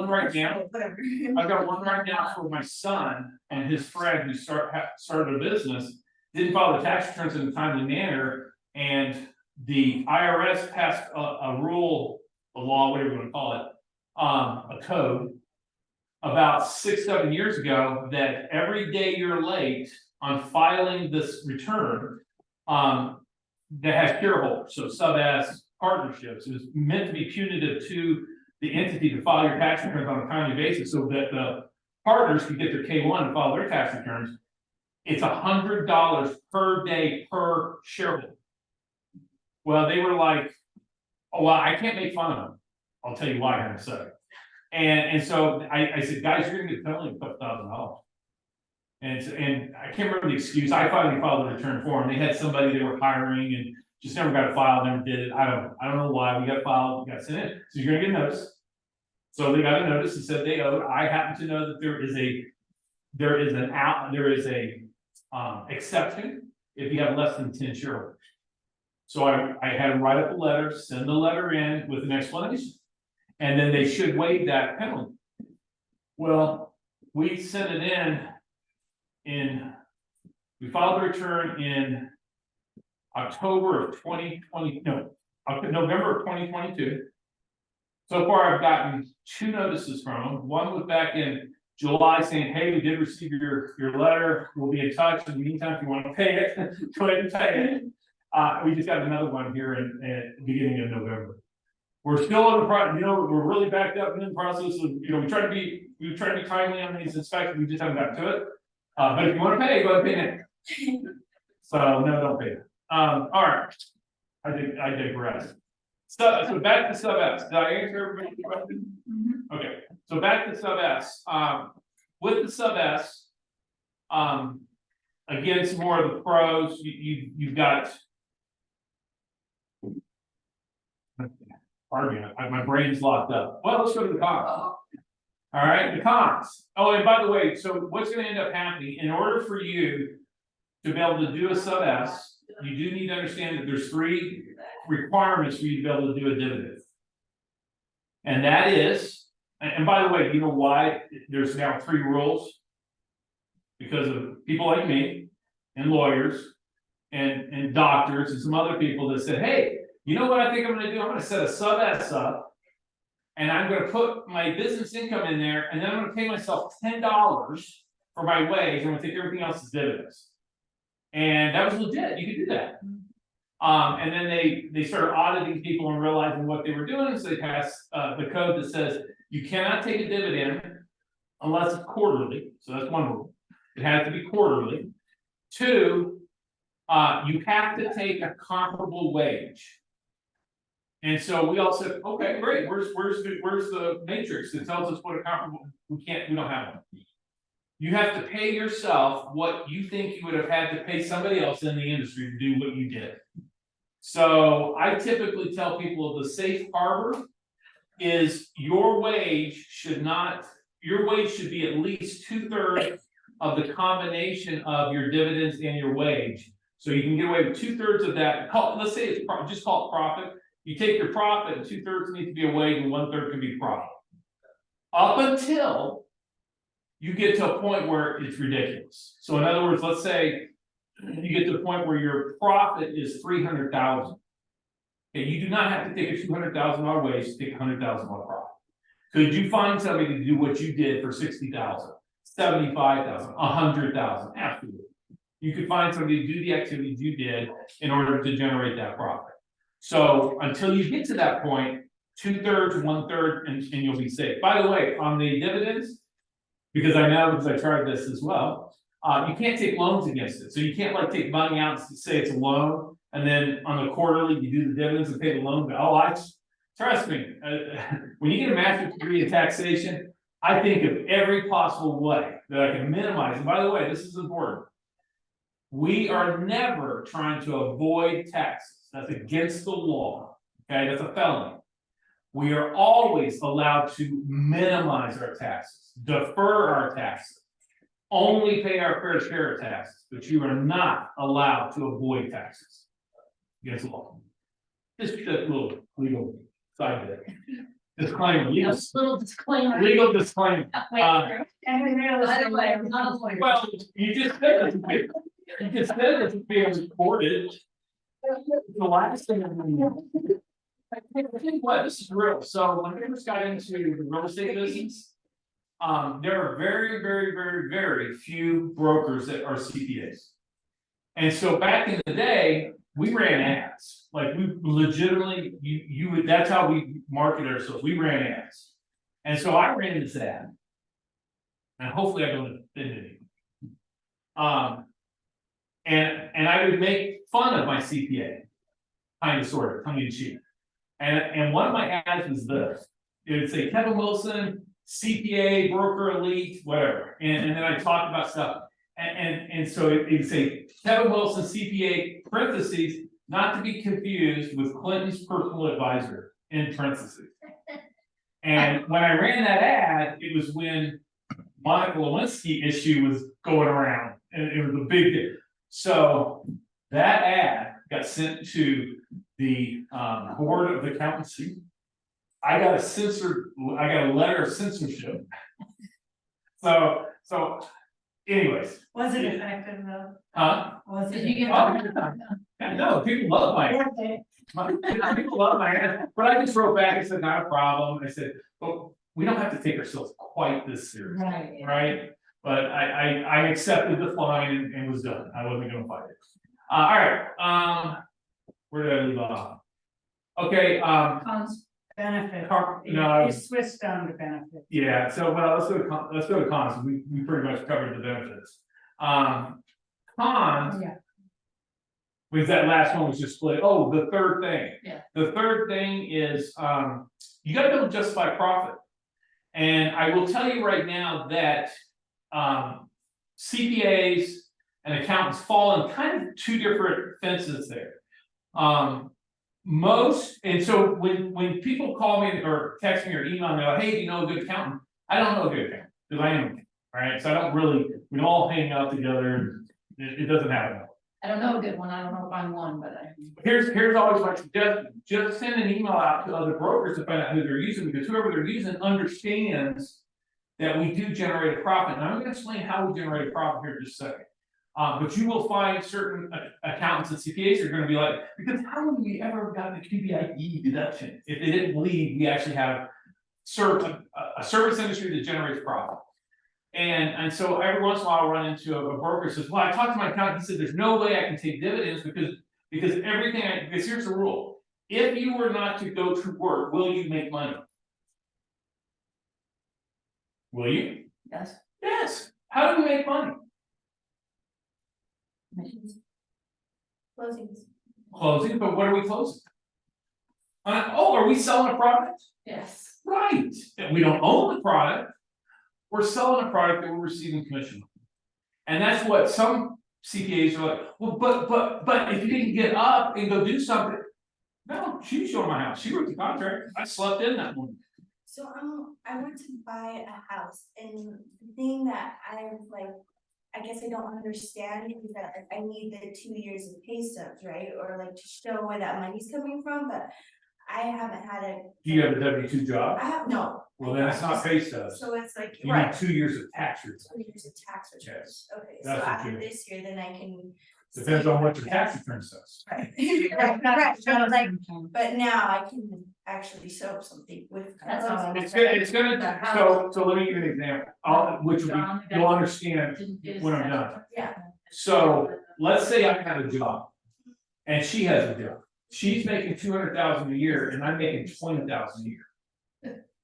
one right now for my son and his friend who started a business, didn't file the tax returns in a timely manner, and the IRS passed a rule, a law, whatever you want to call it, a code, about 6-7 years ago, that every day you're late on filing this return, that has shareholders, so sub-S partnerships, is meant to be punitive to the entity to file your tax returns on a timely basis, so that the partners can get their K-1 and file their tax returns. It's $100 per day per shareholder. Well, they were like, oh, well, I can't make fun of them. I'll tell you why here in a second. And so I said, guys, you're gonna get penalty of $1,000. And I can't remember the excuse. I finally filed a return for them. They had somebody they were hiring and just never got it filed, never did it. I don't know why. We got filed, we got sent in. So you're gonna get a notice. So they got a notice that said they owed. I happen to know that there is a exception if you have less than 10 shareholders. So I had them write up a letter, send the letter in with an explanation, and then they should waive that penalty. Well, we sent it we filed the return in October of 2020, November of 2022. So far, I've gotten 2 notices from them. One was back in July saying, hey, we did receive your letter. We'll be in touch. In the meantime, if you want to pay it, go ahead and pay it. We just got another one here in the beginning of November. We're still in the process, we're really backed up in the process of, we try to be timely on these inspections, we just haven't gotten to it. But if you want to pay, go ahead and pay now. So no, don't pay it. All right. I digress. So back to sub-S. Did I answer everybody's question? Mm-hmm. Okay, so back to sub-S. With the sub-S, again, some more of the pros. You've got. Pardon me, my brain's locked up. Well, let's go to the cons. All right, the cons. Oh, and by the way, so what's going to end up happening in order for you to be able to do a sub-S, you do need to understand that there's 3 requirements for you to be able to do a dividend. And that is, and by the way, you know why there's now 3 rules? Because of people like me and lawyers and doctors and some other people that said, hey, you know what I think I'm going to do? I'm going to set a sub-S up, and I'm going to put my business income in there, and then I'm going to pay myself $10 for my wage. I'm going to take everything else as dividends. And that was legit. You could do that. And then they started auditing people and realizing what they were doing. So they passed the code that says you cannot take a dividend unless it's quarterly. So that's one rule. It has to be quarterly. 2, you have to take a comparable wage. And so we all said, okay, great. Where's the matrix that tells us what a comparable? We don't have one. You have to pay yourself what you think you would have had to pay somebody else in the industry to do what you did. So I typically tell people the safe harbor is your wage should be at least 2/3 of the combination of your dividends and your wage. So you can get away with 2/3 of that, let's say it's, just call it profit. You take your profit and 2/3 need to be a wage and 1/3 can be profit. Up until you get to a point where it's ridiculous. So in other words, let's say you get to the point where your profit is 300,000. Okay, you do not have to take a $200,000 wage to take $100,000 profit. Could you find somebody to do what you did for 60,000, 75,000, 100,000? Absolutely. You could find somebody to do the activities you did in order to generate that profit. So until you get to that point, 2/3, 1/3, and you'll be safe. By the way, on the dividends, because I know because I tried this as well, you can't take loans against it. So you can't like take money out and say it's a loan, and then on the quarterly, you do the dividends and pay the loan. But trust me, when you get a master's degree in taxation, I think of every possible way that I can minimize. And by the way, this is important. We are never trying to avoid taxes. That's against the law. Okay, that's a felony. We are always allowed to minimize our taxes, defer our taxes, only pay our fair share of taxes, but you are not allowed to avoid taxes against the law. Just a little legal side bit. Disclaimer, Little disclaimer. legal disclaimer. And we really. By the way, I'm not a lawyer. Well, you just said it's being recorded. The last thing. I think what, this is real, so when I first got into the real estate business. There are very few brokers that are CPAs. And so back in the day, we ran ads, like we legitimately, you would, that's how we market ourselves, we ran ads. And so I ran this ad. And hopefully I don't offend anyone. And I would make fun of my CPA, kind of sort of, tongue in cheek. And one of my ads was this, it would say Kevin Wilson, CPA, broker elite, whatever, and then I talked about stuff. And so it'd say Kevin Wilson, CPA, parentheses, not to be confused with Clinton's personal advisor, in parentheses. And when I ran that ad, it was when Monica Lewinsky issue was going around, and it was a big deal. So that ad got sent to the board of accountancy. I got a letter of censorship. So anyways. Was it effective though? Huh? Was Did it? you get? No, people love my people love my ad, but I just wrote back and said, not a problem. I said, but we don't have to take ourselves quite this seriously, right? But I accepted the fine and was done. I wasn't gonna fight it. All right, where did I leave off? Okay, Cons. Benefit. no. You switched down to benefit. Yeah, so well, let's go to cons. We pretty much covered the benefits. Cons. Yeah. Was that last one was just split. Oh, the third thing. Yeah. The third thing is you gotta be able to justify profit. And I will tell you right now that CPAs and accountants fall in kind of two different fences there. And so when people call me or text me or email me, like, hey, do you know a good accountant? I don't know a good accountant, because I am, right? So I don't really, we don't all hang out together, and it doesn't happen. I don't know a good one, I don't know if I'm one, but I. Here's always my suggestion, just send an email out to other brokers to find out who they're using, because whoever they're using understands that we do generate a profit. And I'm gonna explain how we generate a profit here in just a second. But you will find certain accountants and CPAs are gonna be like, because how would we ever gotten a QBIE deduction if they didn't believe we actually have a service industry that generates profit? And so every once in a while I'll run into a broker who says, well, I talked to my accountant, he said, there's no way I can take dividends because everything, because here's the rule. If you were not to go to work, will you make money? Will you? Yes. Yes. How do we make money? Closings. Closing, but what are we closing? Are we selling a product? Yes. Right. And we don't own the product. We're selling a product that we're receiving commission on. And that's what some CPAs are like, well, but if you didn't get up and go do something. No, she showed my house, she wrote the contract, I slept in that one. So I want to buy a house and the thing that I guess I don't understand is that I need the 2 years of pay stubs, right? Or like to show where that money's coming from, but I haven't had a. Do you have a W-2 job? I have, no. Well, then it's not pay stubs, So it's like, you need right, 2 years of tax returns, 2 years of tax returns, okay, so That's what after you- this year, then I can. depends on what your tax return says. Right, right, so like, but now I can actually show something with. That's all. It's gonna, so let me give you an example, which will be, you'll understand when I'm done. Yeah. So, let's say I have a job, and she has a job, she's making 200,000 a year, and I'm making 20,000 a year.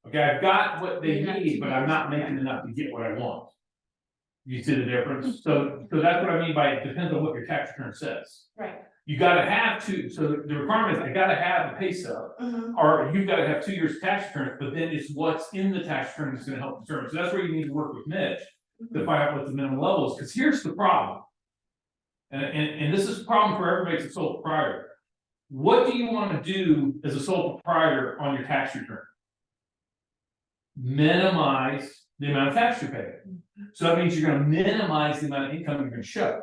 Okay, I've got what they need, but I'm not making enough to get what I want. You see the difference? So that's what I mean by it depends on what your tax return says. Right. You gotta have two, so the requirement is I gotta have a pay stub, or you've gotta have 2 years of tax returns, but then it's what's in the tax return that's gonna help determine. So that's where you need to work with Mitch to find out what the minimum level is, because here's the problem. And this is a problem for everybody that's a sole proprietor. What do you wanna do as a sole proprietor on your tax return? Minimize the amount of tax you pay. So that means you're gonna minimize the amount of income you're gonna show,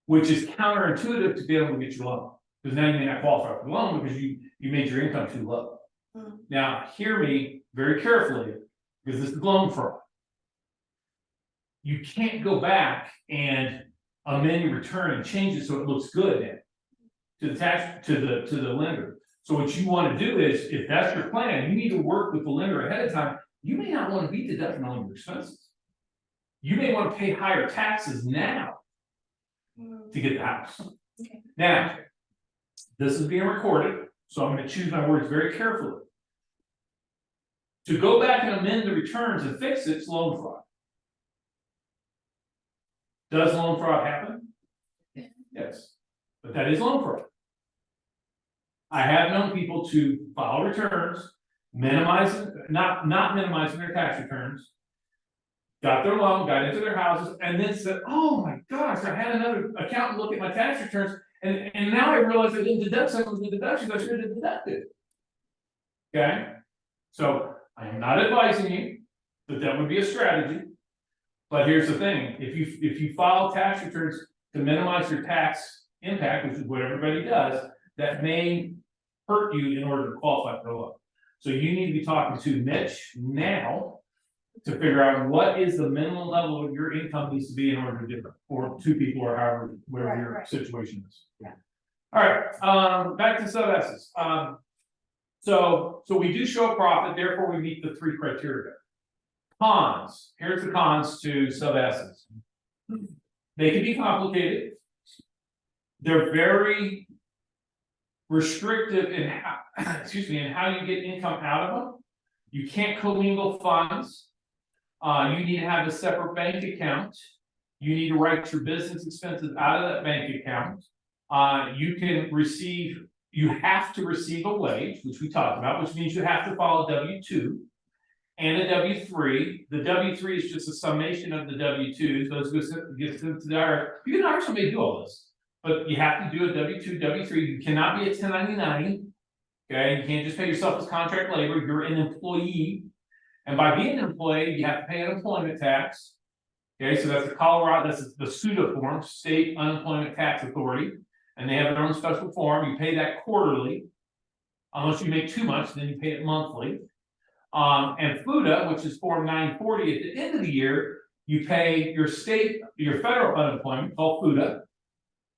which is counterintuitive to be able to get your loan. Because now you may not qualify for the loan because you made your income too low. Now, hear me very carefully, because this is loan fraud. You can't go back and amend your return and change it so it looks good then to the tax, to the lender. So what you wanna do is, if that's your plan, you need to work with the lender ahead of time. You may not wanna be deducting all your expenses. You may wanna pay higher taxes now to get the house. Okay. Now, this is being recorded, so I'm gonna choose my words very carefully. To go back and amend the returns and fix it's loan fraud. Does loan fraud happen? Yes, but that is loan fraud. I have known people to file returns, not minimizing their tax returns. Got their loan, got into their houses, and then said, oh my gosh, I had another accountant look at my tax returns, and now I realize I didn't deduct some of the deductions I should have deducted. Okay, so I am not advising you that would be a strategy. But here's the thing, if you file tax returns to minimize your tax impact, which is what everybody does, that may hurt you in order to qualify for a loan. So you need to be talking to Mitch now to figure out what is the minimum level of your income needs to be in order to do it, or two people, or however, whatever your situation is. Yeah. All right, back to sub S's. So we do show a profit, therefore we meet the 3 criteria. Cons, here's the cons to sub S's. They can be complicated. They're very restrictive in how, in how you get income out of them. You can't commingle funds. You need to have a separate bank account. You need to write your business expenses out of that bank account. You have to receive a wage, which we talked about, which means you have to file a W-2 and a W-3. The W-3 is just a summation of the W-2s. Those get sent to the IRS. You can actually do all this, but you have to do a W-2, W-3. You cannot be a 1099. Okay, you can't just pay yourself as contract labor. You're an employee, and by being an employee, you have to pay an employment tax. Okay, so that's the Colorado, that's the SUTA form, State Unemployment Tax Authority, and they have their own special form. You pay that quarterly, unless you make too much, then you pay it monthly. And FUTA, which is Form 940, at the end of the year, you pay your federal unemployment called FUTA.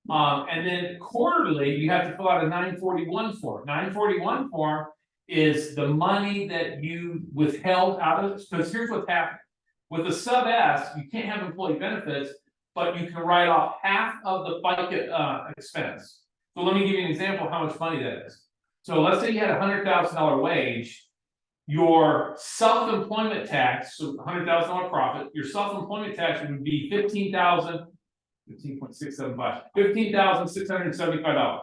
And then quarterly, you have to fill out a 941 form. 941 form is the money that you withheld out of, because here's what's happening. With a sub S, you can't have employee benefits, but you can write off half of the FICA expense. So let me give you an example of how much money that is. So let's say you had a $100,000 wage. Your self-employment tax, so $100,000 profit, your self-employment tax would be $15,675.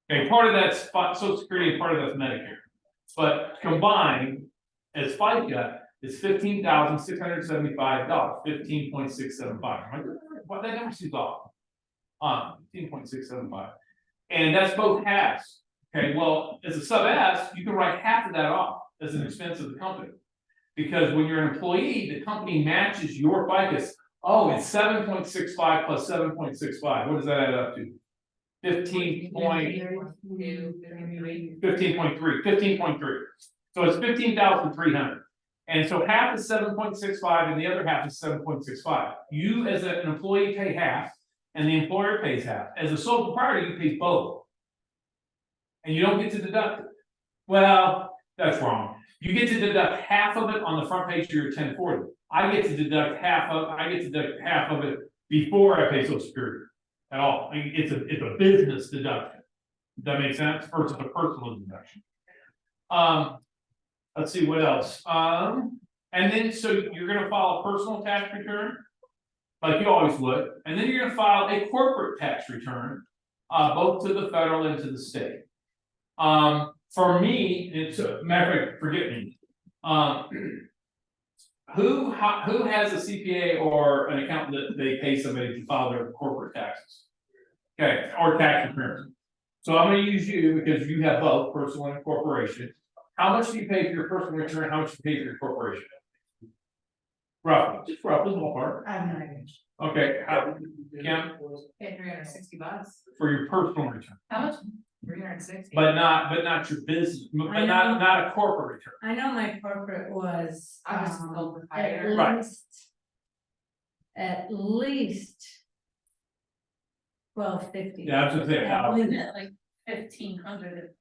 Okay, part of that's Social Security and part of that's Medicare. But combined, as FICA, it's $15,675, 15.675. Well, that number seems off. 15.675. And that's both halves. Okay, well, as a sub S, you can write half of that off as an expense of the company. Because when you're an employee, the company matches your FICA. Oh, it's 7.65 plus 7.65. What does that add up to? 15.3. So it's 15,300. And so half is 7.65 and the other half is 7.65. You as an employee pay half and the employer pays half. As a sole proprietor, you pay both. And you don't get to deduct it. Well, that's wrong. You get to deduct half of it on the front page of your 1040. I get to deduct half of it before I pay Social Security at all. I mean, it's a business deduction. Does that make sense? Versus a personal deduction. Let's see what else. And then so you're gonna file a personal tax return, like you always would, and then you're gonna file a corporate tax return, both to the federal and to the state. For me, it's a matter of fact, forget me. Who has a CPA or an accountant that they pay somebody to file their corporate taxes? Okay, or tax returns. So I'm gonna use you because you have both personal and corporation. How much do you pay for your personal return? How much do you pay for your corporation? Roughly, just roughly, ballpark. I'm not even. Okay, Kim, Pay $360 for your personal return, How much? 360. but not your business, but I not know. a corporate return. I know my corporate was, I was a sole proprietor. Right. At least 1250. Yeah, I was gonna say, how- Like 1,500.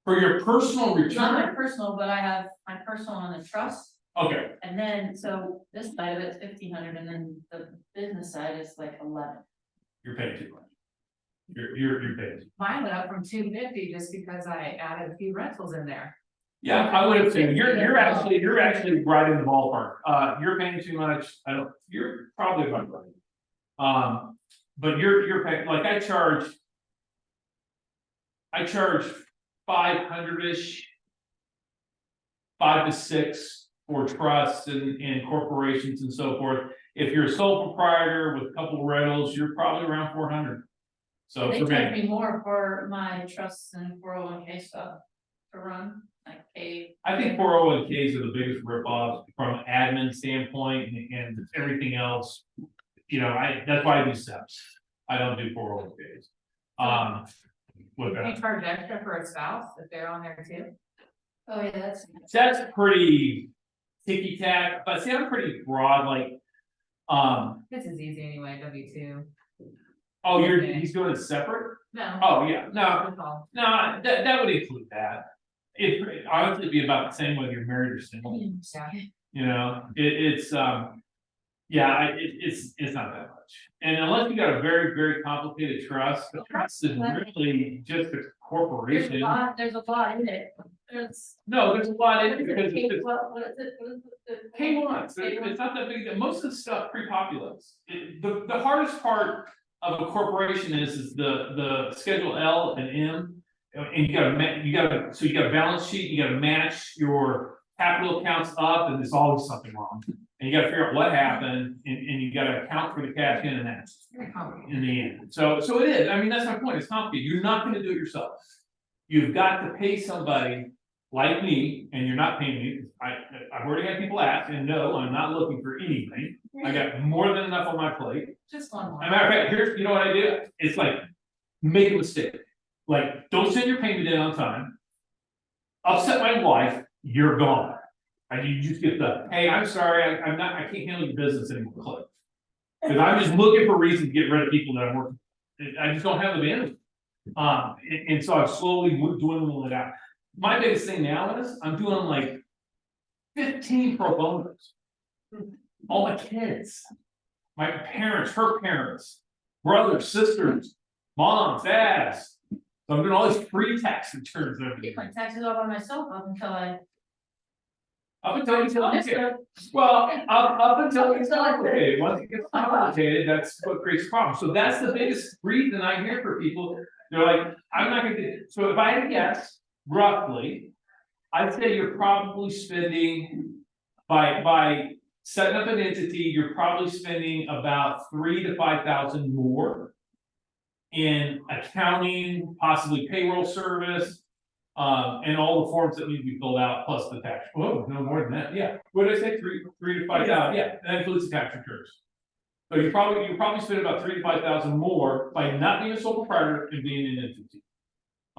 for your personal Not my return, personal, but I have my personal on the trust, okay, and then, so this side of it's 1,500, and then the business side is like 11. you're paying too much. You're paying. Mine went up from 250 just because I added a few rentals in there. Yeah, I would have said, you're actually right in the ballpark, you're paying too much, you're probably about right. But you're paying, like I charge 500-ish, 5 to 6 for trusts and corporations and so forth. If you're a sole proprietor with a couple of rentals, you're probably around 400. So They for charge me, me more for my trusts and 401k stuff to run, like pay. I think 401ks are the biggest ripoff from an admin standpoint and everything else. You know, that's why I do steps. I don't do 401ks. With Do you that, charge extra for a spouse if they're on there too? Oh, yeah, that's. that's pretty ticky tack, but see, I'm pretty broad, like, This is easy anyway, W2. oh, he's doing it separate? No. Oh, yeah, no, That's all. no, that would include that. It honestly be about the same whether you're married or single, Yeah. you know, it's yeah, it's not that much. And unless you got a very, very complicated trust, the trust is really just a corporation. There's a lot in it. There's. No, there's a lot in it because it's just What is it? K1, so it's not that big, most of the stuff pre-populates. The hardest part of a corporation is the schedule L and M. And you gotta balance sheet, you gotta match your capital accounts up, and there's always something wrong. And you gotta figure out what happened, and you gotta account for the cash in and out in the end. So it is, I mean, that's my point, it's complicated, you're not gonna do it yourself. You've got to pay somebody like me, and you're not paying me. I've already had people ask, and no, I'm not looking for anything. I got more than enough on my plate. Just one more. As a matter of fact, here's, you know what I do? It's like, make a mistake. Like, don't send your payment in on time. Upset my wife, you're gone. And you just get hey, I'm sorry, I can't handle your business anymore, click. Cause I'm just looking for reasons to get rid of people that I'm working. I just don't have the bandwidth. And so I'm slowly dwindling it out. My biggest thing now is I'm doing like 15 pro bonos. All my kids, my parents, her parents, brothers, sisters, moms, dads. So I'm doing all these free tax returns. I get my taxes all by myself up until I. Up until it's complicated. Well, up until it's complicated. Once it gets complicated, that's what creates problems. So that's the biggest reason I hear for people. They're like, I'm not gonna do it. So if I had to guess, roughly, I'd say you're probably spending by setting up an entity, you're probably spending about 3,000 to 5,000 more in accounting, possibly payroll service. And all the forms that need to be filled out, plus the tax, oh, no more than that, yeah, what did I say, 3 to 5,000, yeah, that includes the tax returns. So you probably spend about 3 to 5,000 more by not being a sole proprietor and being an entity.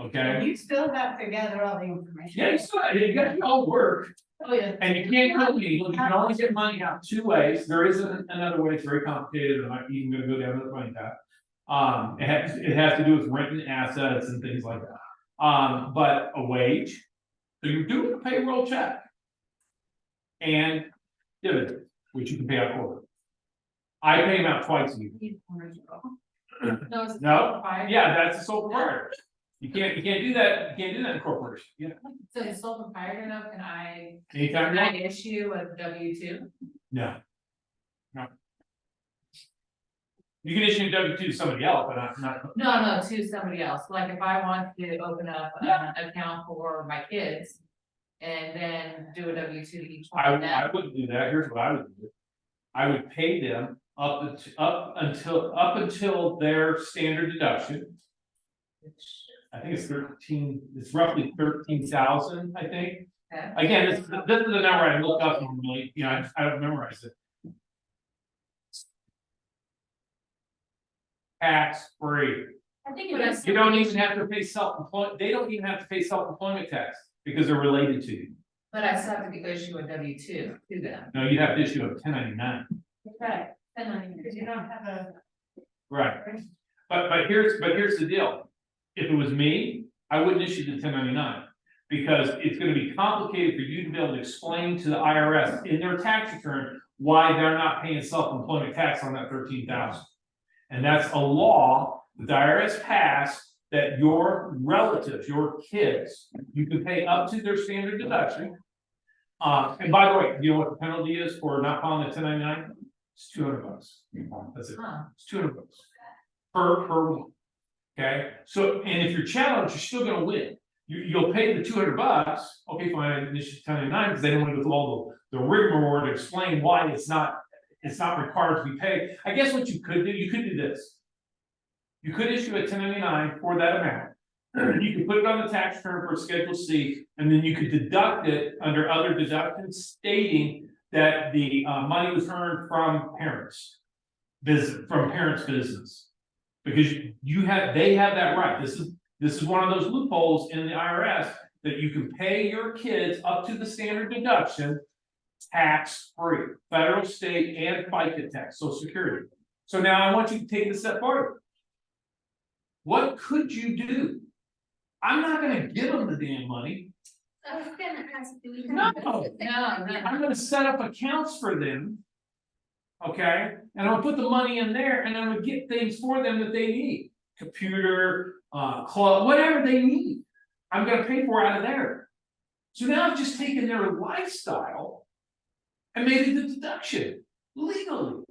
Okay, You still have to gather all the information. yeah, you got to all work, Oh, yeah. and you can't co-mingle, you can only get money out 2 ways, there isn't another way, it's very complicated, I'm not even gonna go down that money path. It has to do with renting assets and things like that. But a wage, so you're doing a payroll check. And dividends, which you can pay out quarterly. I pay them out twice a year. No, it's No, fire. yeah, that's a sole proprietor. You can't do that in a corporation, yeah, So the sole proprietor now, can I anytime you want. issue a W-2? No. No. You can issue a W-2 to somebody else, but not, No, to somebody else, like if I want to open up an account for my kids. And then do a W-2 to each one of them. I wouldn't do that, here's what I would do. I would pay them up until their standard deduction. I think it's 13, it's roughly 13,000, I think. Okay. Again, this is the number I looked up normally, you know, I don't memorize it. Tax free. I think it is. You don't even have to pay self-employment, they don't even have to pay self-employment tax because they're related to you. But I still have to issue a W-2 to them. No, you'd have to issue a 1099. Right. Because You don't have a. Right. But here's the deal. If it was me, I wouldn't issue the 1099. Because it's gonna be complicated for you to be able to explain to the IRS in their tax return why they're not paying self-employment tax on that 13,000. And that's a law that the IRS passed that your relatives, your kids, you can pay up to their standard deduction. And by the way, you know what the penalty is for not filing a 1099? It's $200. That's it. Huh. It's $200 per week. Okay, so, and if you're challenged, you're still gonna win. You'll pay the $200, okay, fine, I issue 1099, because they don't want to go through all the rigmarole to explain why it's not required to be paid. I guess what you could do this. You could issue a 1099 for that amount. You could put it on the tax return for Schedule C, and then you could deduct it under other deductions stating that the money was earned from parents' business. Because they have that right. This is one of those loopholes in the IRS that you can pay your kids up to the standard deduction tax free, federal, state, and FICA tax, Social Security. So now I want you to take it a step farther. What could you do? I'm not gonna give them the damn money. I was gonna ask, do we? No, No. I'm gonna set up accounts for them. Okay, and I'll put the money in there and I'm gonna get things for them that they need. Computer, club, whatever they need. I'm gonna pay for out of there. So now I've just taken their lifestyle and made it a deduction legally.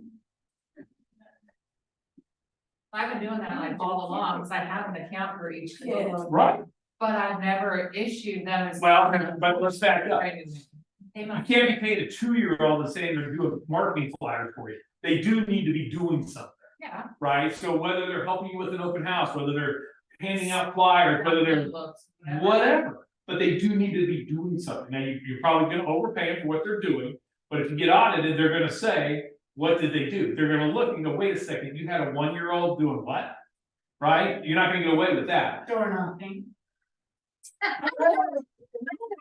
I've been doing that like all along, because I have an account for each kid, Right, but I've never issued them as. well, but let's back up. They You must- can't be paying a 2-year-old and saying they're doing marketing flyers for you. They do need to be doing something, Yeah. right? So whether they're helping you with an open house, whether they're handing out flyers, whether they're Looks, whatever, but they do need to be doing something. Now, you're probably gonna overpay them for what they're doing, but if you get audited, they're gonna say, what did they do? They're gonna look and go, wait a second, you had a 1-year-old doing what? Right? You're not gonna get away with that. Door knocking.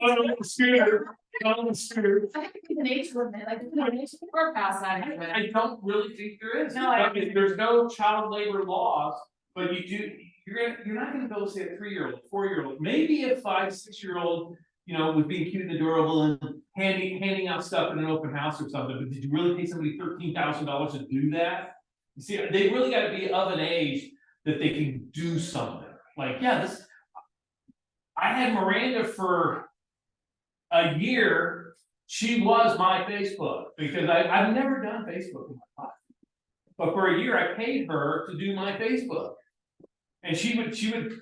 Oh, scooter, oh, scooter. I think the nature of it, like, the nature of our past, I don't really think there is. No, I- mean, there's no child labor laws, but you're not gonna go say a 3-year-old, 4-year-old, maybe a 5, 6-year-old. You know, with being cute and adorable and handing out stuff in an open house or something, but did you really pay somebody $13,000 to do that? You see, they really gotta be of an age that they can do something, like, yeah, I had Miranda for a year, she was my Facebook, because I've never done Facebook in my life. But for a year, I paid her to do my Facebook. And she would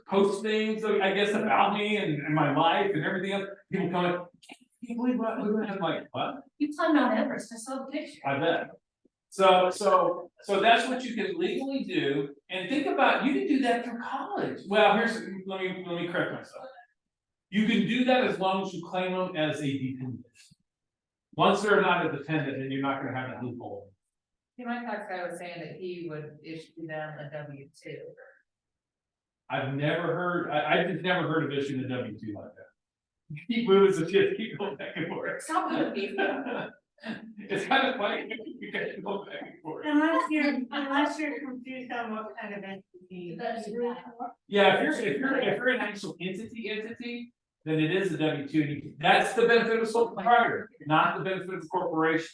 post things, I guess, about me and my life and everything else. People come up, can you believe what? I'm like, what? You climbed Mount Everest, I saw the picture. I bet. So that's what you can legally do, and think about, you can do that through college. Well, let me correct myself. You can do that as long as you claim them as a dependent. Once they're not a dependent, then you're not gonna have that loophole. My tax guy was saying that he would issue them a W-2. I've never heard, I've just never heard of issuing a W-2 like that. Keep moving, so just keep going back and forth. Stop moving, Keith. It's kind of funny, you guys go back and forth. Unless you're confused on what kind of entity. Yeah, if you're an actual entity, then it is a W-2, that's the benefit of sole proprietor, not the benefit of the corporation.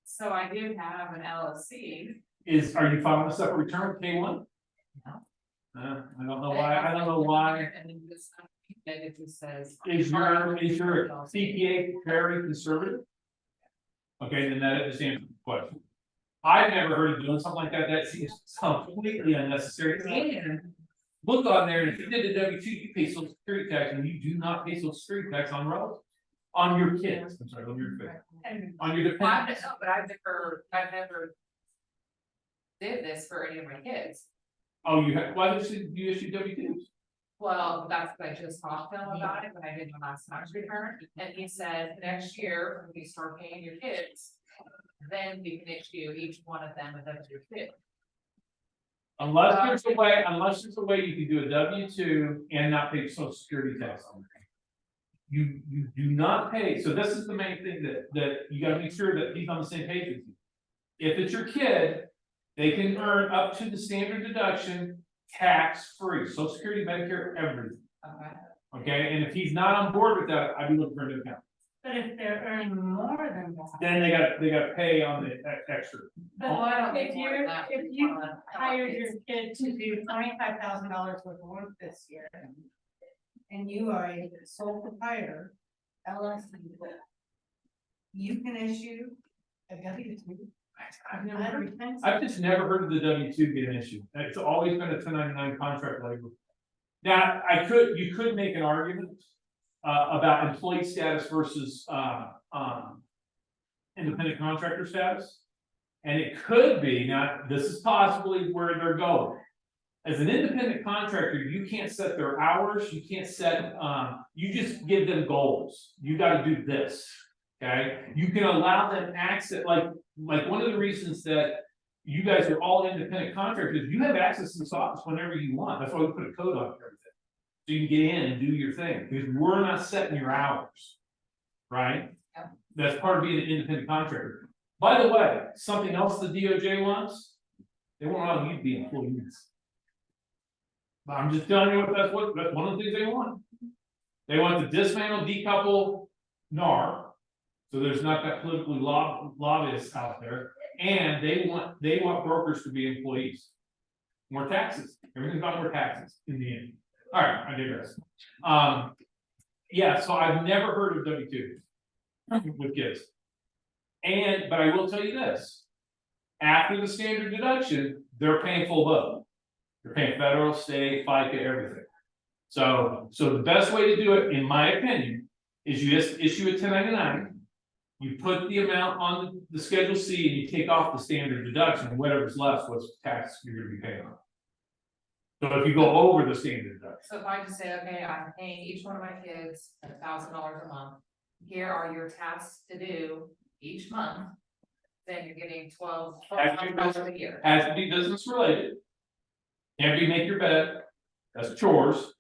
So I do have an LLC. Are you filing a separate return, K1? No. I don't know why, And then this, it just says. Is your CPA very conservative? Okay, then that is the answer to the question. I've never heard of doing something like that, that seems completely unnecessary, and look on there, and if you did a W-2, you pay social security tax, and you do not pay social security tax on relatives. On your kids, I'm sorry, on your dependents. But I've never did this for any of my kids. Oh, why did you issue W-2s? Well, that's what I just talked to him about it when I did my last tax return, and he said, next year, when we start paying your kids, then we can issue each one of them a W-2. Unless there's a way you can do a W-2 and not pay social security tax on it. You do not pay, so this is the main thing that you gotta make sure that he's on the same page with you. If it's your kid, they can earn up to the standard deduction tax-free, social security, Medicare, everything. Okay, and if he's not on board with that, I'd be looking for a new account. But if they're earning more than that. Then they gotta pay on the extra. But I don't if think more than that. if you hired your kid to do $25,000 worth of work this year. And you are a sole proprietor, LLC. You can issue a W-2. I've just never heard of the W-2 being an issue. It's always been a 1099 contract labor. Now, you could make an argument about employee status versus independent contractor status. And it could be, now, this is possibly where they're going. As an independent contractor, you can't set their hours, you can't set, you just give them goals. You gotta do this, okay? You can allow them access, like one of the reasons that you guys are all independent contractors, you have access to this office whenever you want. That's why we put a code on everything. So you can get in and do your thing, because we're not setting your hours, right? Yep. That's part of being an independent contractor. By the way, something else the DOJ wants, they want all you to be employees. But I'm just telling you that's one of the things they want. They want to dismantle, decouple NAR, so there's not that politically lobbyists out there, and they want brokers to be employees. More taxes, everything's about more taxes in the end. All right, I digress. Yeah, so I've never heard of W-2 with kids. But I will tell you this, after the standard deduction, they're paying full boat. You're paying federal, state, FICA, everything. So the best way to do it, in my opinion, is you just issue a 1099. You put the amount on the Schedule C and you take off the standard deduction, and whatever's left, what's tax you're gonna be paying on. So if you go over the standard deduction. So if I just say, okay, I'm paying each one of my kids $1,000 a month, here are your tasks to do each month, then you're getting $1,200 a year. Has to be business related. Can't be make your bed, that's chores.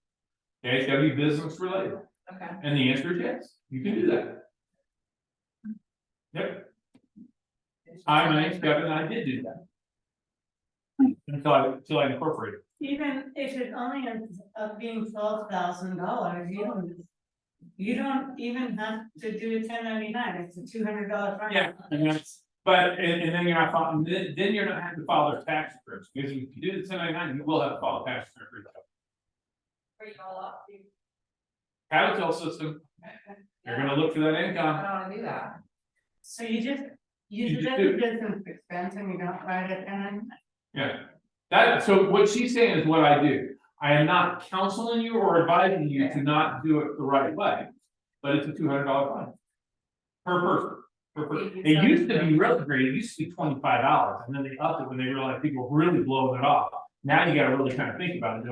Okay, it's gotta be business related, Okay. and the answer is yes, you can do that. Yep, my name's Kevin, and I did do that. Until I incorporated. Even if it only ends up being $12,000, you don't even have to do a 1099, it's a $200 fine. Yeah, and that's, but, and then you're not filing, then you're not having to file their tax returns, because if you do the 1099, you will have to file a tax return. Are you all up? Capital system, you're gonna look for that I income. don't wanna do that. So you just use You it just as do. a business expense and you don't write it in. Yeah, so what she's saying is what I do. I am not counseling you or advising you to not do it the right way, but it's a $200 fine per person. It used to be really great, it used to be $25, and then they upped it when they realized people were really blowing it off. Now you gotta really kind of think about it,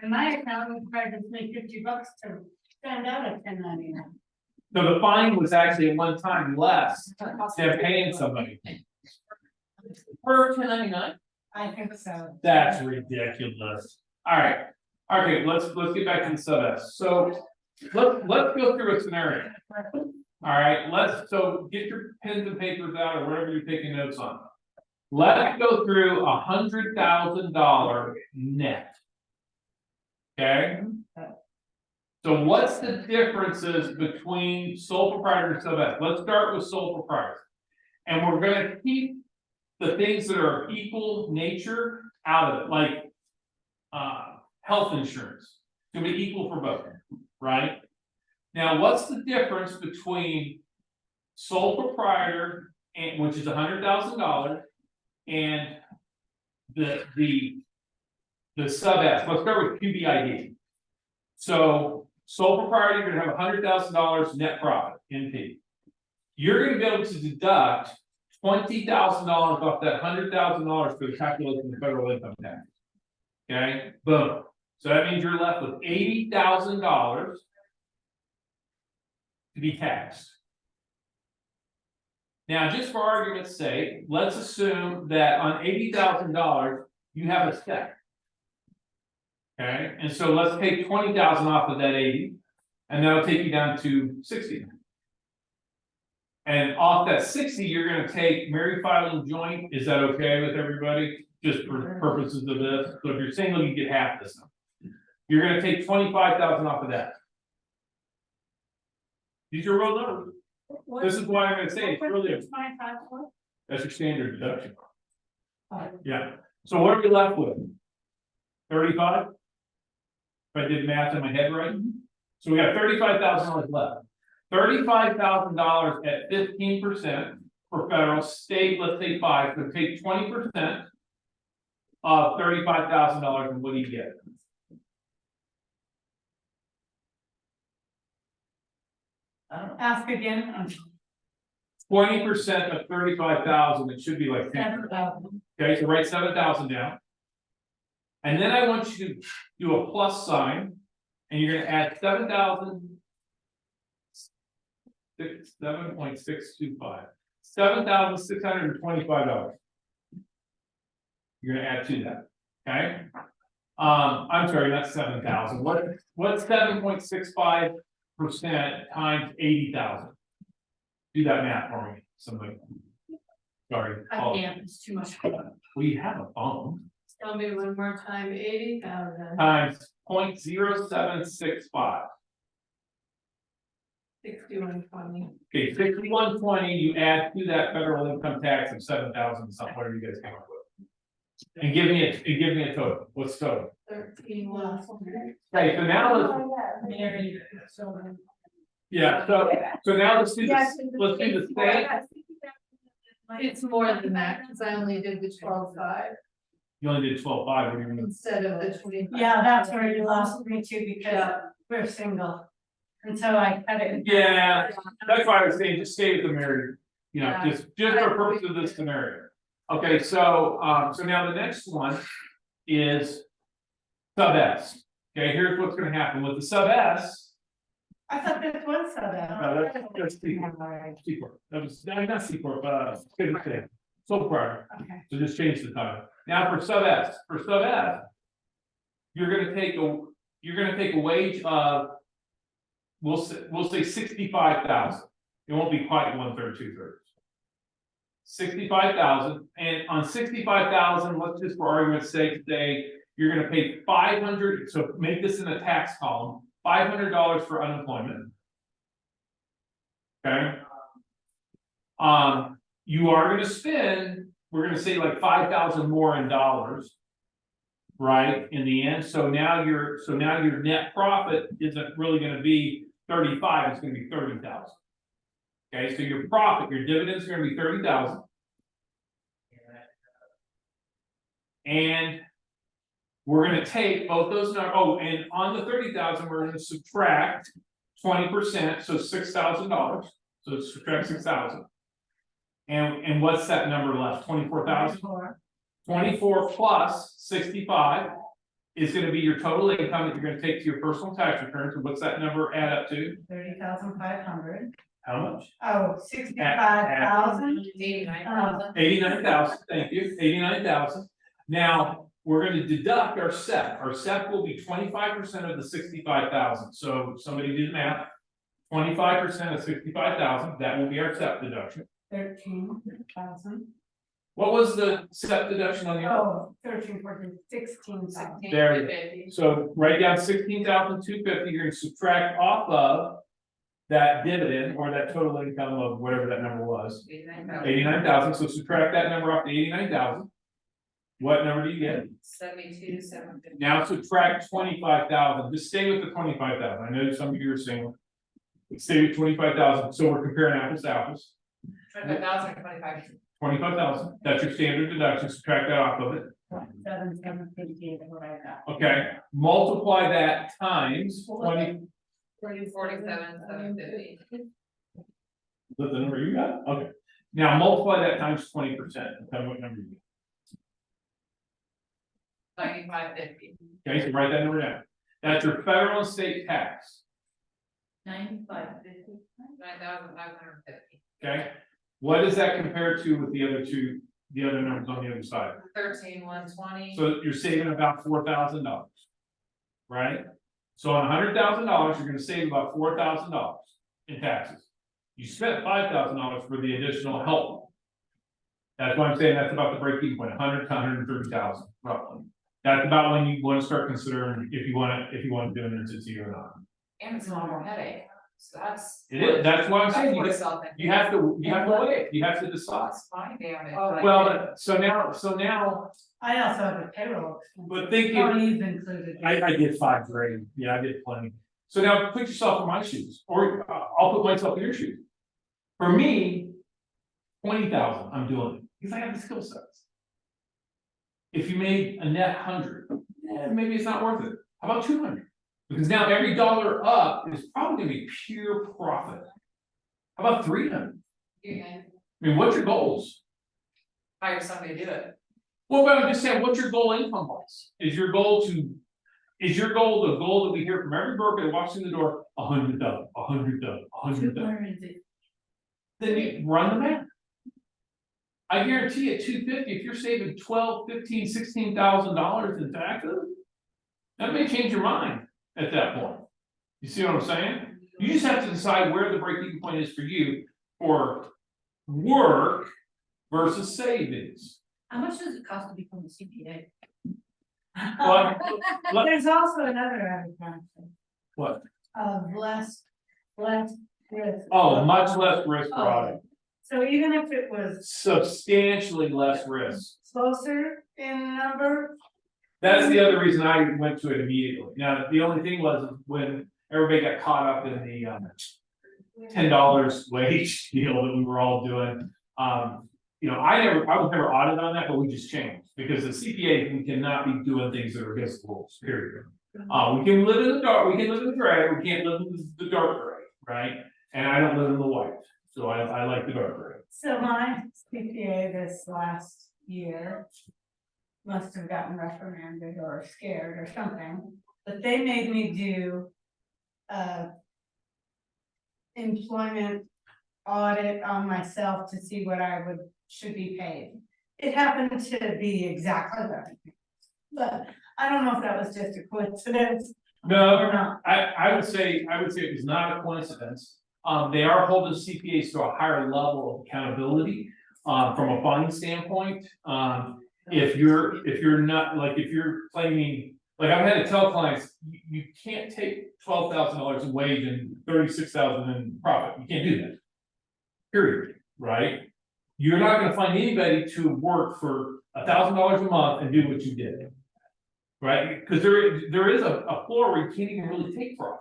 And my accountant tried to make $50 to stand out at 1099. So the fine was actually at one time less than paying somebody. Per 1099? I think so. That's ridiculous. Alright, okay, let's get back to the sub S. So let's go through a scenario. Alright, so get your pens and papers out or whatever you're taking notes on. Let's go through $100,000 net. Okay? So what's the differences between sole proprietor and sub S? Let's start with sole proprietor. And we're gonna keep the things that are of equal nature out of it, like health insurance. It's gonna be equal for both, right? Now, what's the difference between sole proprietor and which is $100,000 and the sub S? Let's start with QBID. So sole proprietor, you're gonna have $100,000 net profit NP. You're gonna be able to deduct $20,000 off that $100,000 for the calculation of the federal income tax. Okay, boom. So that means you're left with $80,000 to be taxed. Now, just for argument's sake, let's assume that on $80,000, you have a step. Okay, and so let's take 20,000 off of that 80, and that'll take you down to 60. And off that 60, you're gonna take married filing joint. Is that okay with everybody? Just for purposes of this. So if you're single, you get half this. You're gonna take 25,000 off of that. These are real numbers. This is why I'm gonna say it's really, that's your standard deduction. Yeah, so what are we left with? 35? If I did math in my head right? So we got $35,000 left. $35,000 at 15% for federal, state, let's say 5, so take 20% of $35,000, and what do you get? Ask again. 20% of 35,000, it should be like 10. Okay, so write 7,000 down. And then I want you to do a plus sign, and you're gonna add 7,625. $7,625. You're gonna add to that, okay? I'm sorry, not 7,000. What's 7.65% times 80,000? Do that math for me, somebody. Sorry. I can't, it's too much. We have a phone. Tell me one more time, 80,000. Times 0.0765. 6120. Okay, 6120, you add to that federal income tax of 7,000 something, whatever you guys come up with. And give me a total. What's total? 13,100. Okay, so now let's, yeah, so now let's do this, let's do the state. It's more than that, because I only did the 12.5 You only did 12.5, what do you mean? instead of the 25. Yeah, that's where you lost me too, because we're single. And so I cut it. Yeah, that's why I was saying, just stay with the married, you know, Yeah. just for purpose of this scenario. Okay, so now the next one is sub S. Okay, here's what's gonna happen with the sub S. I thought this was so bad. That's C corp. C corp. That was, not C corp, sole proprietor. Okay. So just change the title. Now for sub S, you're gonna take a wage of, we'll say 65,000. It won't be quite 1/3, 2/3. 65,000, and on 65,000, let's just for argument's sake say you're gonna pay 500, so make this in a tax column, $500 for unemployment. Okay. You are gonna spend, we're gonna say like 5,000 more in dollars. Right, in the end, so now your net profit isn't really gonna be 35, it's gonna be 30,000. Okay, so your profit, your dividends are gonna be 30,000. And we're gonna take both those numbers, and on the 30,000, we're gonna subtract 20%, so $6,000. So subtract 6,000. And what's that number left? 24,000? 24 plus 65 is gonna be your total income that you're gonna take to your personal tax return. So what's that number add up to? 30,500. How much? Oh, 65,000. 89,000. 89,000, thank you, 89,000. Now, we're gonna deduct our SEP. Our SEP will be 25% of the 65,000. So somebody do the math. 25% of 65,000, that will be our SEP deduction. 13,000. What was the SEP deduction on the other? Oh, 13, 14, 16,000. There you go. So write down 16,250, you're gonna subtract off of that dividend or that total income of whatever that number was, 89,000, so subtract that number off to 89,000. What number do you get? 72,750. Now subtract 25,000, just stay with the 25,000, I know some of you are saying. Stay with 25,000, so we're comparing apples to apples, 25,000 or 25? 25,000, that's your standard deduction, subtract that off of it. 7,758 is what I got. Okay, multiply that times 20, 47,750. is that the number you got? Okay. Now multiply that times 20%, and tell me what number you get. 9550. Okay, so write that number down. That's your federal and state tax, 9550. 9,550. okay? What does that compare to with the other two, the other numbers on the other side? 13,120. So you're saving about $4,000. Right? So on $100,000, you're gonna save about $4,000 in taxes. You spent $5,000 for the additional help. That's why I'm saying that's about the break-even point, 100 to 130,000 roughly. That's about when you wanna start considering if you wanna do an entity or not. And it's a lot more headache. So that's. It is, that's why I'm saying That's worth you have to weigh it, you have to decide. That's fine, damn it. Well, but so now, I also have a payroll. but thinking. Tony's included. I did $5,000, yeah, I did plenty. So now put yourself in my shoes, or I'll put myself in your shoes. For me, 20,000, I'm doing it, because I have the skill sets. If you made a net 100, maybe it's not worth it. How about 200? Because now every dollar up is probably gonna be pure profit. How about 300? You can I mean, what's your goals? hire somebody to do it. Well, but I'm just saying, what's your goal income wise? Is your goal the goal that we hear from every broker that walks in the door, 100,000, 100,000, 100,000? Then you run the math. I guarantee you, 250, if you're saving $12,000, $15,000, $16,000 in taxes, that may change your mind at that point. You see what I'm saying? You just have to decide where the break-even point is for you for work versus savings. How much does it cost to become a CPA? Well, There's also another advantage What? of less risk. Oh, much less risk Oh. product, So even if it was substantially less risk. closer in number, That's the other reason I went to it immediately. Now, the only thing was when everybody got caught up in the $10 wage deal that we were all doing. You know, I was never audited on that, but we just changed because the CPA, we cannot be doing things that are against the rules, period. We can live in the dark, we can live in the gray, we can't live in the dark gray, right? And I don't live in the white, so I like the dark gray. so my CPA this last year must have gotten reprimanded or scared or something, but they made me do employment audit on myself to see what I should be paid. It happened to be exactly that. But I don't know if that was just a coincidence No, or not. I would say it was not a coincidence. They are holding CPAs to a higher level of accountability, from a funding standpoint. If you're not, like, if you're claiming, like, I've had to tell clients, you can't take $12,000 in wage and 36,000 in profit, you can't do that. Period, right? You're not gonna find anybody to work for $1,000 a month and do what you did. Right, because there is a floor where you can't even really take profit.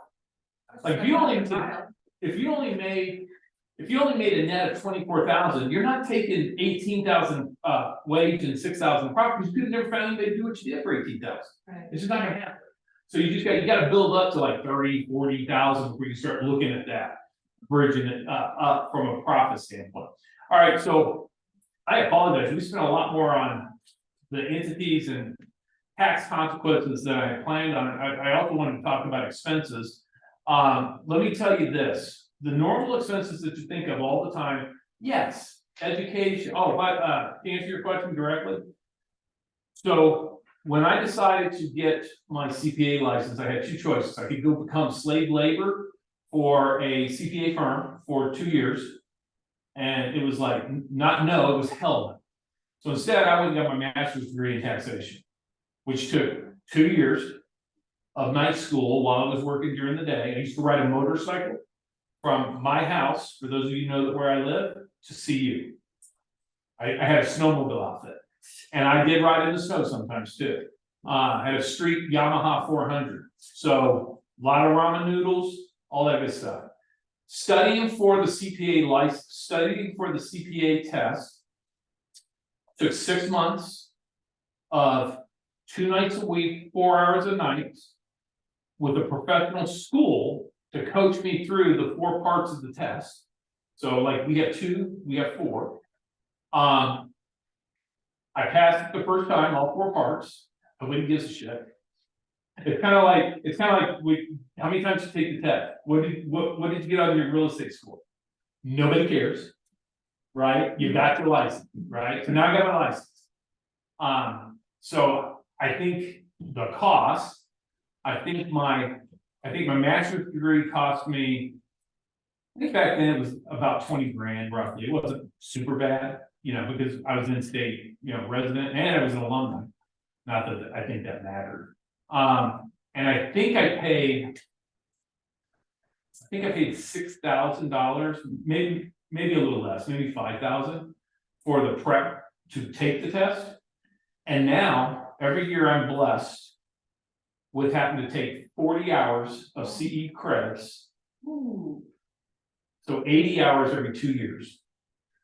Like, if you only made a net of 24,000, you're not taking 18,000 wage and 6,000 profit, because you could never found anybody to do what you did for 18,000. Right. It's just not gonna happen. So you gotta build up to like 30, 40,000 before you start looking at that. bridging it up from a profit standpoint. All right, so I apologize. We spent a lot more on the entities and tax consequences than I had planned on. I also wanted to talk about expenses. Let me tell you this, the normal expenses that you think of all the time, yes, education. Oh, but to answer your question directly. So when I decided to get my CPA license, I had two choices. I could go become slave labor for a CPA firm for 2 years. And it was like, it was hell. So instead, I went and got my master's degree in taxation, which took 2 years of night school while I was working during the day. I used to ride a motorcycle from my house, for those of you who know where I live, to CU. I had a snowmobile outfit, and I did ride in the snow sometimes too. I had a street Yamaha 400, so a lot of ramen noodles, all that good stuff. Studying for the CPA license, studying for the CPA test took 6 months of 2 nights a week, 4 hours a night, with a professional school to coach me through the 4 parts of the test. So like we have 2, we have 4. I passed it the first time, all 4 parts. Nobody gives a shit. It's kind of like how many times you take the test? What did you get out of your real estate school? Nobody cares, right? You got your license, right? So now I got my license. So I think the cost, I think my master's degree cost me, I think back then it was about 20 grand roughly. It wasn't super bad, because I was in state, resident, and I was an alumni. Not that I think that mattered. And I think I paid $6,000, maybe a little less, maybe $5,000 for the prep to take the test. And now every year I'm blessed with having to take 40 hours of CE credits. So 80 hours every 2 years.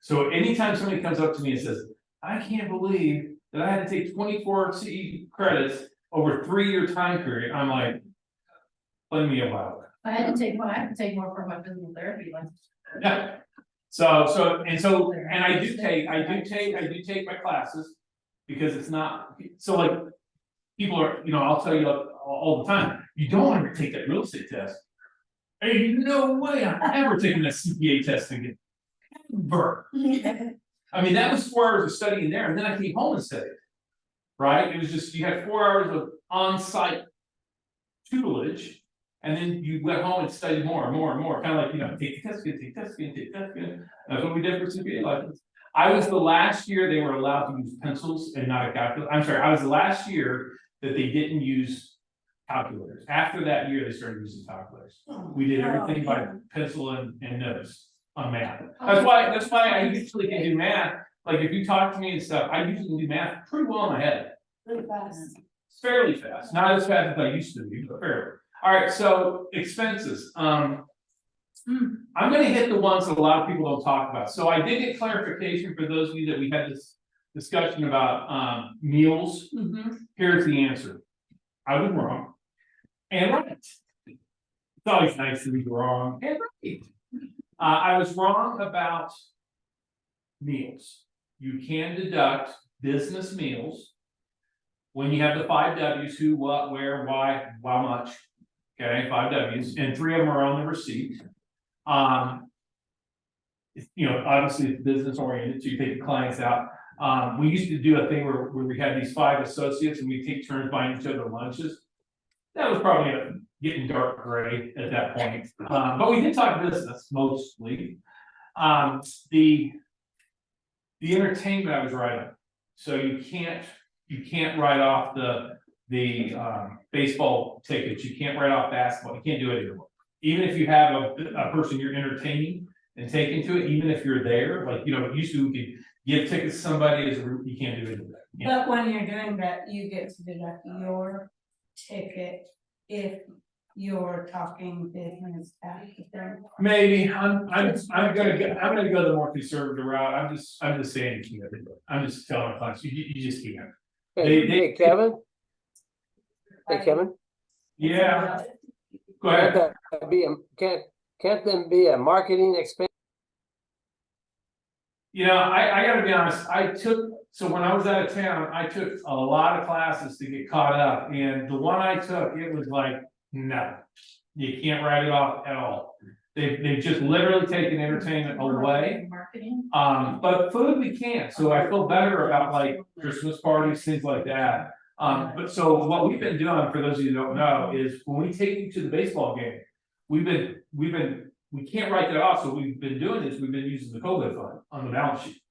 So anytime somebody comes up to me and says, I can't believe that I had to take 24 CE credits over a 3-year time period, I'm like, play me a while. I had to take more for my physical therapy license. Yeah. And I do take my classes because it's not, so like, people are, I'll tell you all the time, you don't want to take that real estate test. Hey, no way I'm ever taking that CPA test again. Ever. I mean, that was 4 hours of studying there, and then I came home and studied. Right? It was just, you had 4 hours of on-site tutelage, and then you went home and studied more and more and more. Kind of like, take the test again, take the test again, take the test again. That's what we did for CPA license. I was the last year they were allowed to use pencils and not a calculator. I'm sorry, I was the last year that they didn't use calculators. After that year, they started using calculators. We did everything by pencil and notes on math. That's why I usually can do math. Like if you talk to me and stuff, I usually do math pretty well in my head. Really fast. It's fairly fast, not as fast as I used to be, but fairly. All right, so expenses. I'm gonna hit the ones that a lot of people don't talk about. So I did get clarification for those of you that we had this discussion about meals. Here's the answer. I was wrong. And right. It's always nice to be wrong and right. I was wrong about meals. You can deduct business meals when you have the 5 W's: who, what, where, why, how much. Okay, 5 W's, and 3 of them are on the receipt. Obviously it's business oriented, so you take the clients out. We used to do a thing where we had these 5 associates and we take turns buying each other lunches. That was probably getting dark gray at that point. But we did talk business mostly. The entertainment I was right on. So you can't write off the baseball tickets, you can't write off basketball, you can't do it anymore. Even if you have a person you're entertaining and taking to it, even if you're there, like, used to, we could give tickets to somebody, you can't do it. But when you're doing that, you get to deduct your ticket if you're talking business after. Maybe, I'm gonna go the more conservative route, I'm just saying, I'm just telling my clients, you just can't. Hey, Kevin? Hey, Kevin? Yeah, go ahead. Can't can't them be a marketing expense? You know, I gotta be honest, so when I was out of town, I took a lot of classes to get caught up, and the one I took, it was like, no. You can't write it off at all. They've just literally taken entertainment away. Marketing. But food we can't, so I feel better about like Christmas parties, things like that. But so what we've been doing, for those of you who don't know, is when we take you to the baseball game, we can't write that off, so we've been doing this, we've been using the COVID fund on the balance sheet.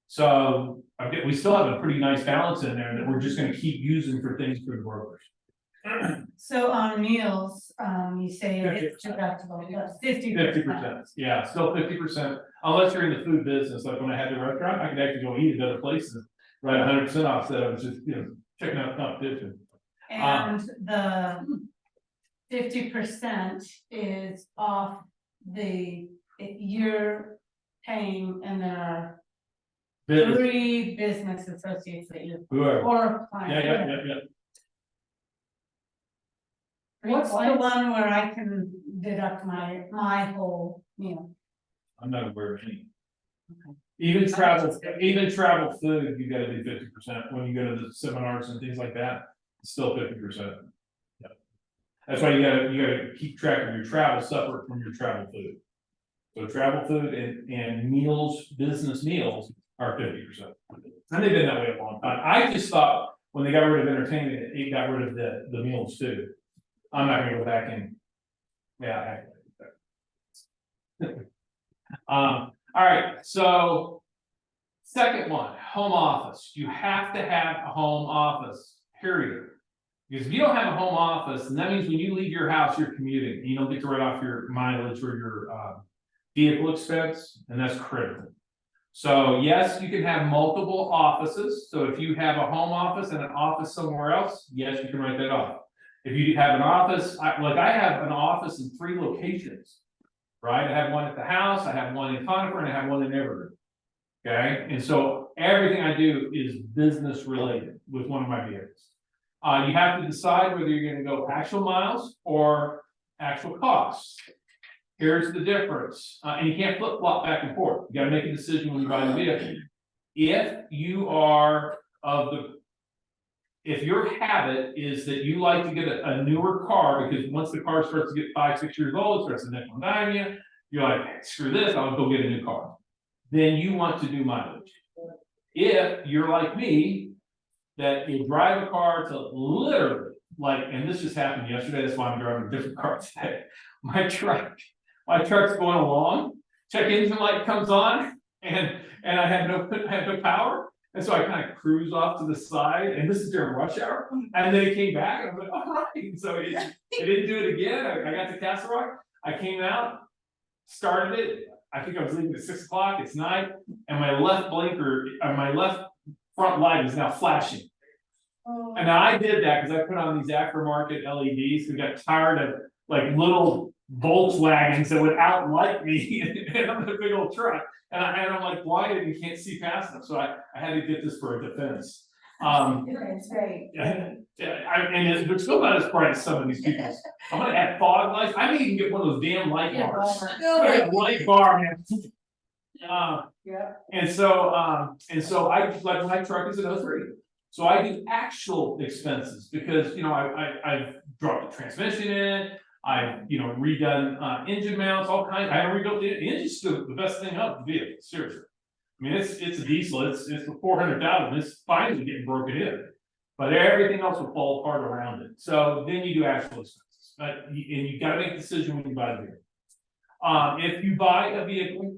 So we still have a pretty nice balance in there that we're just gonna keep using for things for the workers. So on meals, you say it's 50%. deductible, but 50%. 50%, yeah, still 50%, unless you're in the food business, like when I had the restaurant, I could actually go eat at other places. Right, 100% off, so I was just, checking out the competition. And the 50% is off if you're paying and there are Business, 3 business associates that you, whoever, or yeah, clients. yeah. What's the one where I can deduct my whole meal? I'm not aware of any. Even travel food, you gotta do 50% when you go to the seminars and things like that, it's still 50%. Yeah. That's why you gotta keep track of your travel separate from your travel food. So travel food and meals, business meals are 50%. And they've been that way a long time. I just thought when they got rid of entertainment, it got rid of the meals too. I'm not gonna go back and, yeah. All right, so. Second one, home office. You have to have a home office, period. Because if you don't have a home office, then that means when you leave your house, you're commuting. You don't get to write off your mileage or your vehicle expense, and that's critical. So yes, you can have multiple offices. So if you have a home office and an office somewhere else, yes, you can write that off. If you have an office, I have an office in 3 locations, right? I have one at the house, I have one in Conifer, and I have one in Evergreen. Okay, and so everything I do is business related with one of my vehicles. You have to decide whether you're gonna go actual miles or actual costs. Here's the difference, and you can't flip flop back and forth. You gotta make a decision when you buy the vehicle. If you are if your habit is that you like to get a newer car, because once the car starts to get 5-6 years old, it starts to nickel and dime you, you're like, screw this, I'll go get a new car. Then you want to do mileage. If you're like me, that you drive a car to literally, and this just happened yesterday, that's why I'm driving a different car today. My truck's going along, check engine light comes on, and I have no power. And so I kind of cruise off to the side, and this is during rush hour, and then it came back, and I was like, all right, so it didn't do it again. I got to Castle Rock, I came out, started it. I think I was leaving at 6 o'clock, it's night, and my left blinker, my left front light is now flashing. And I did that because I put on these aftermarket LEDs, we got tired of little Volkswagens that would outlight me on the big old truck. And I'm like blinded and can't see past them, so I had to get this for a defense. It's great. And it's still not as bright as some of these people's. I'm gonna add fog lights. I may even get one of those damn light bars. Light bar, man. Yeah. And so I my truck is an 03. So I do actual expenses because I've dropped the transmission in, I've redone engine mounts, all kinds. I haven't rebuilt the engine's still the best thing up the vehicle, seriously. I mean, it's a diesel, it's for 400,000, it's finally getting broken in. But everything else will fall apart around it. So then you do actual expenses. And you gotta make a decision when you buy a vehicle. If you buy a vehicle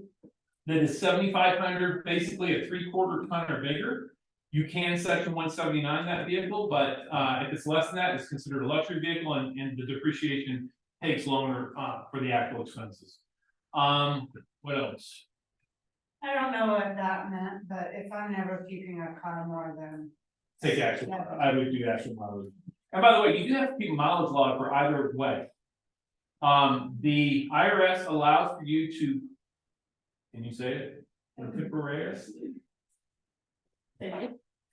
that is 7,500, basically a 3/4 ton or bigger, you can section 179 that vehicle, but if it's less than that, it's considered a luxury vehicle and the depreciation takes longer for the actual expenses. What else? I don't know what that meant, but if I'm never keeping a car more than. Take actual, I would do actual mileage. And by the way, you do have to keep a mileage log for either way. The IRS allows for you to, can you say it? Contemporaneously?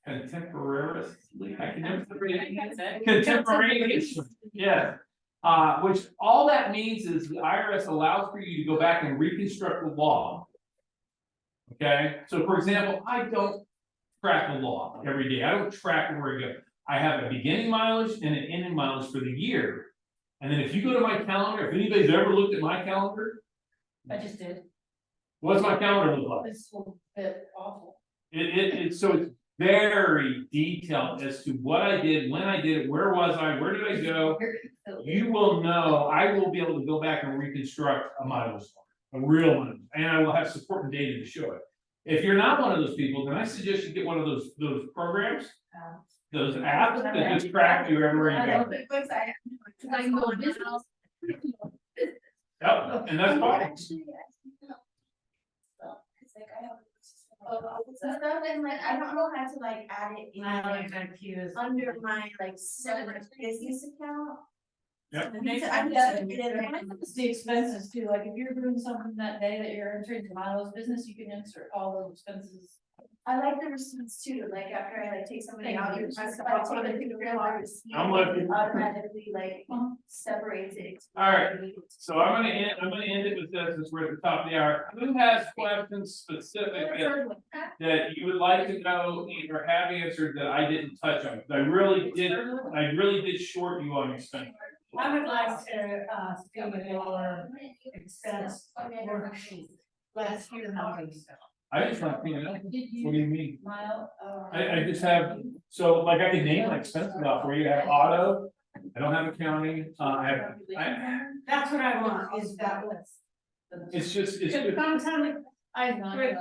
Contemporaneously, I can never say it. Contemporaneously, yeah. Which all that means is the IRS allows for you to go back and reconstruct the law. Okay, so for example, I don't track the law every day. I don't track where I go. I have a beginning mileage and an ending mileage for the year. And then if you go to my calendar, if anybody's ever looked at my calendar, I just did. what's my calendar look like? It's a little bit awful. So it's very detailed as to what I did, when I did it, where was I, where did I go? You will know, I will be able to go back and reconstruct a mileage, a real one, and I will have supporting data to show it. If you're not one of those people, then I suggest you get one of those programs, those apps that just track you everywhere you go. I can go to business. Yep, and that's fine. Actually, it's like I have. Stuff and like, I don't know how to like add it in I like that cues. under my like separate business account. Yep. I need to get it in. It's the expenses too, like if you're doing something that day that you're entering to Milo's business, you can insert all those expenses. I like the receipts too, like after I like take somebody out, you press the That's button, what I I think think real real hard. receipt. I'm with you. Automatically like separates it. All right. So I'm gonna end it with this, as we're at the top of the hour. Who has questions specific that you would like to know or have answered that I didn't touch on? I really did short you on expense. I would like to, see your expense worksheet, last year numbers. I just want to clean it up. What do you mean? Mile, I just have, so like I can name my expenses off for you. I have auto, I don't have accounting, That's what I want, is that list. it's just, Because sometimes I switch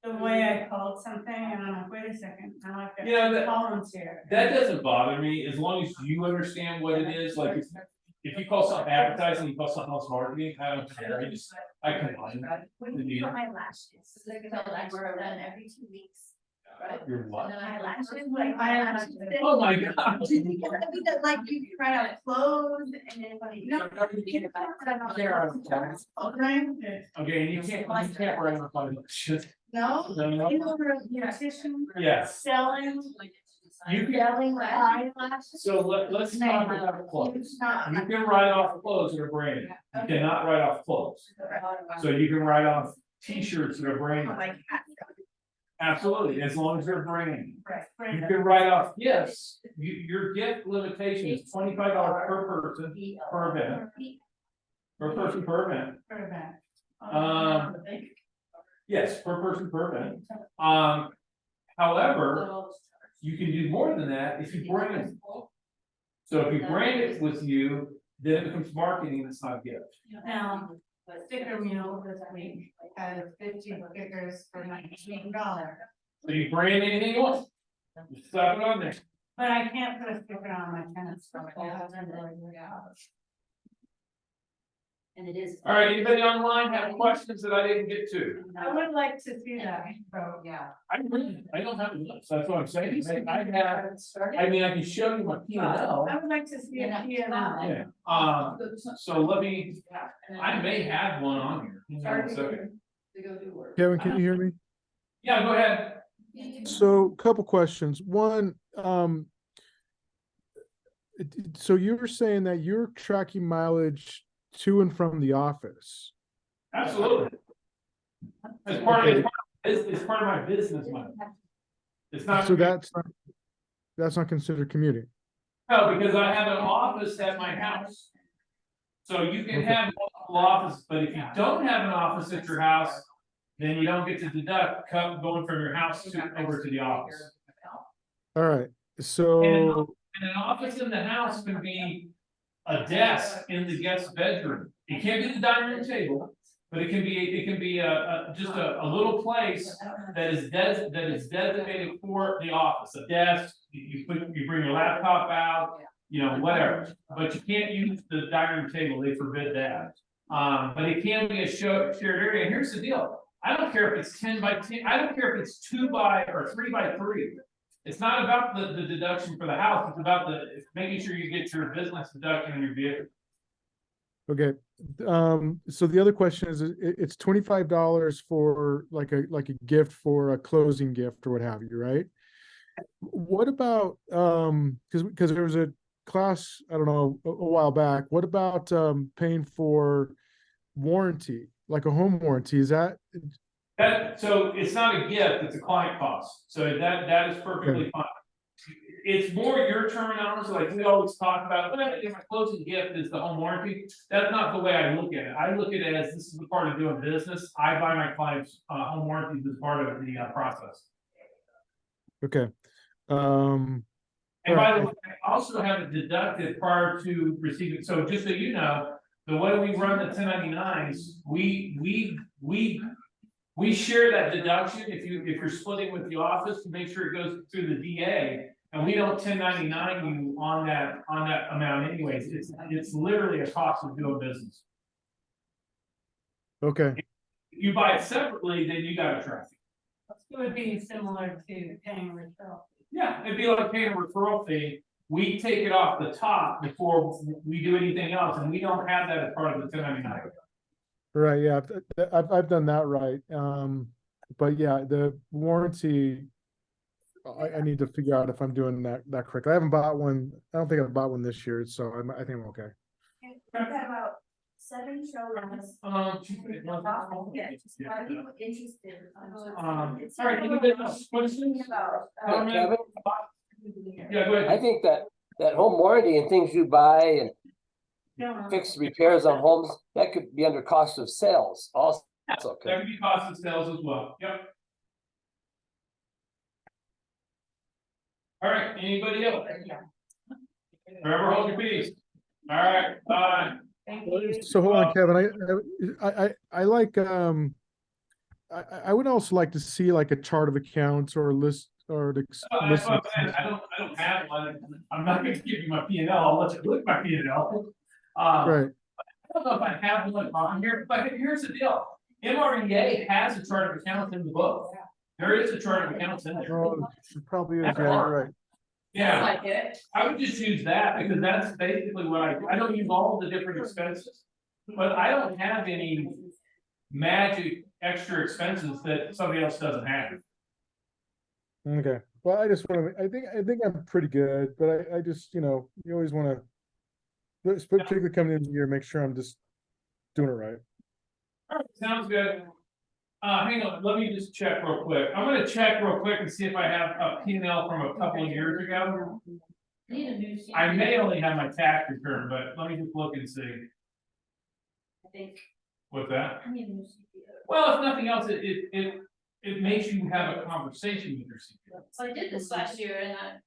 the way I called something and I'm like, wait a second, I like You know, the columns here. that doesn't bother me as long as you understand what it is, like if you call something advertising, you call something else marketing, I don't care, I combine When the you deal. put my lashes, like I work done every 2 weeks. Your what? My lashes, like my I lashes. Oh my god. Because like you can write out clothes and then like, no. Okay, and you can't write off on shit. No. No, You no. know, you're a beautician. Yes. Selling. You can, Selling eyelashes. so let's talk about clothes. It's not. You can write off clothes that are branded, you cannot write off clothes. So you can write off t-shirts that are branded, Like. absolutely, as long as they're branded. Right. You can write off gifts, your gift limitation is $25 per person per event, per person per event. For that. Yes, per person per event. However, you can do more than that if you brand it. So if you brand it with you, then it becomes marketing, it's not a gift. Now, sticker mule this week has 50 stickers for $19. So you brand anything you want. Just slap it on there. But I can't put a sticker on my tennis. And it is. All right, anybody online have questions that I didn't get to? I would like to see that, so, Yeah. I don't have a list, that's what I'm saying. I can show you my P and L. I would like to see a P&L. Yeah, so let me, I may have one on here. Hang on a second. To go do work. Kevin, can you hear me? Yeah, go ahead. So, couple questions. One, so you were saying that you're tracking mileage to and from the office. Absolutely. It's part of my business money. It's not. So that's not considered commuting. No, because I have an office at my house. So you can have multiple offices, but if you don't have an office at your house, then you don't get to deduct going from your house over to the office. All right, so, And an office in the house can be a desk in the guest bedroom. It can't be the dining room table, but it can be just a little place that is designated for the office, a desk. You bring your laptop out, whatever, but you can't use the dining room table. They forbid that. But it can be a shared area. And here's the deal. I don't care if it's 10 by 10. I don't care if it's 2 by or 3 by 3. It's not about the deduction for the house. It's about making sure you get your business deduction in your vehicle. okay. So the other question is, it's $25 for like a gift for a closing gift or what have you, right? What about, because there was class, I don't know, a while back. What about paying for warranty, like a home warranty? Is that So it's not a gift, it's a client cost, so that is perfectly fine. It's more your terminology, like we always talk about, well, if my closing gift is the home warranty, that's not the way I look at it. I look at it as this is the part of doing business, I buy my clients home warranties as part of the process. okay? And by the way, I also have it deducted prior to receiving, so just so you know, the way we run the 1099s, we share that deduction if you're splitting with the office to make sure it goes through the DA. And we don't 1099 you on that amount anyways, it's literally a cost of doing business. Okay, If you buy it separately, then you gotta track it. It would be similar to paying referral. Yeah, it'd be like paying a referral fee. We take it off the top before we do anything else, and we don't have that as part of the 1099. right, yeah, I've done that right. But yeah, the warranty, I need to figure out if I'm doing that correctly. I haven't bought one. I don't think I've bought one this year, so I think I'm okay. We've got about 7 showrooms. Yeah, just a lot of people interested. All right, anybody else questions? Kevin, Yeah, go ahead. I think that home warranty and things you buy and fix repairs on homes, that could be under cost of sales also. That could be cost of sales as well, yep. All right, anybody else? Forever hold your peace. All right, bye. So hold on, Kevin, I like, I would also like to see like a chart of accounts or a list or the That's what I'm saying. I don't have one. I'm not gonna give you my P and L. I'll let you look at my P and L. Right, I don't know if I have one on here, but here's the deal. MREA has a chart of accounts in the book. There is a chart of accounts in there. oh, it probably is, yeah, you're right. Yeah, Like it. I would just use that because that's basically what I don't use all the different expenses. But I don't have any magic extra expenses that somebody else doesn't have. Okay, well, I just want to, I think I'm pretty good, but I just, you always want to, particularly coming in here, make sure I'm just doing it right. All right, sounds good. Hang on, let me just check real quick. I'm gonna check real quick and see if I have a P&L from a couple of years ago. Need a new. I may only have my tax return, but let me just look and see. I think. What's that? I need a new CPO. Well, if nothing else, it makes you have a conversation with your CPA. So I did this last year and I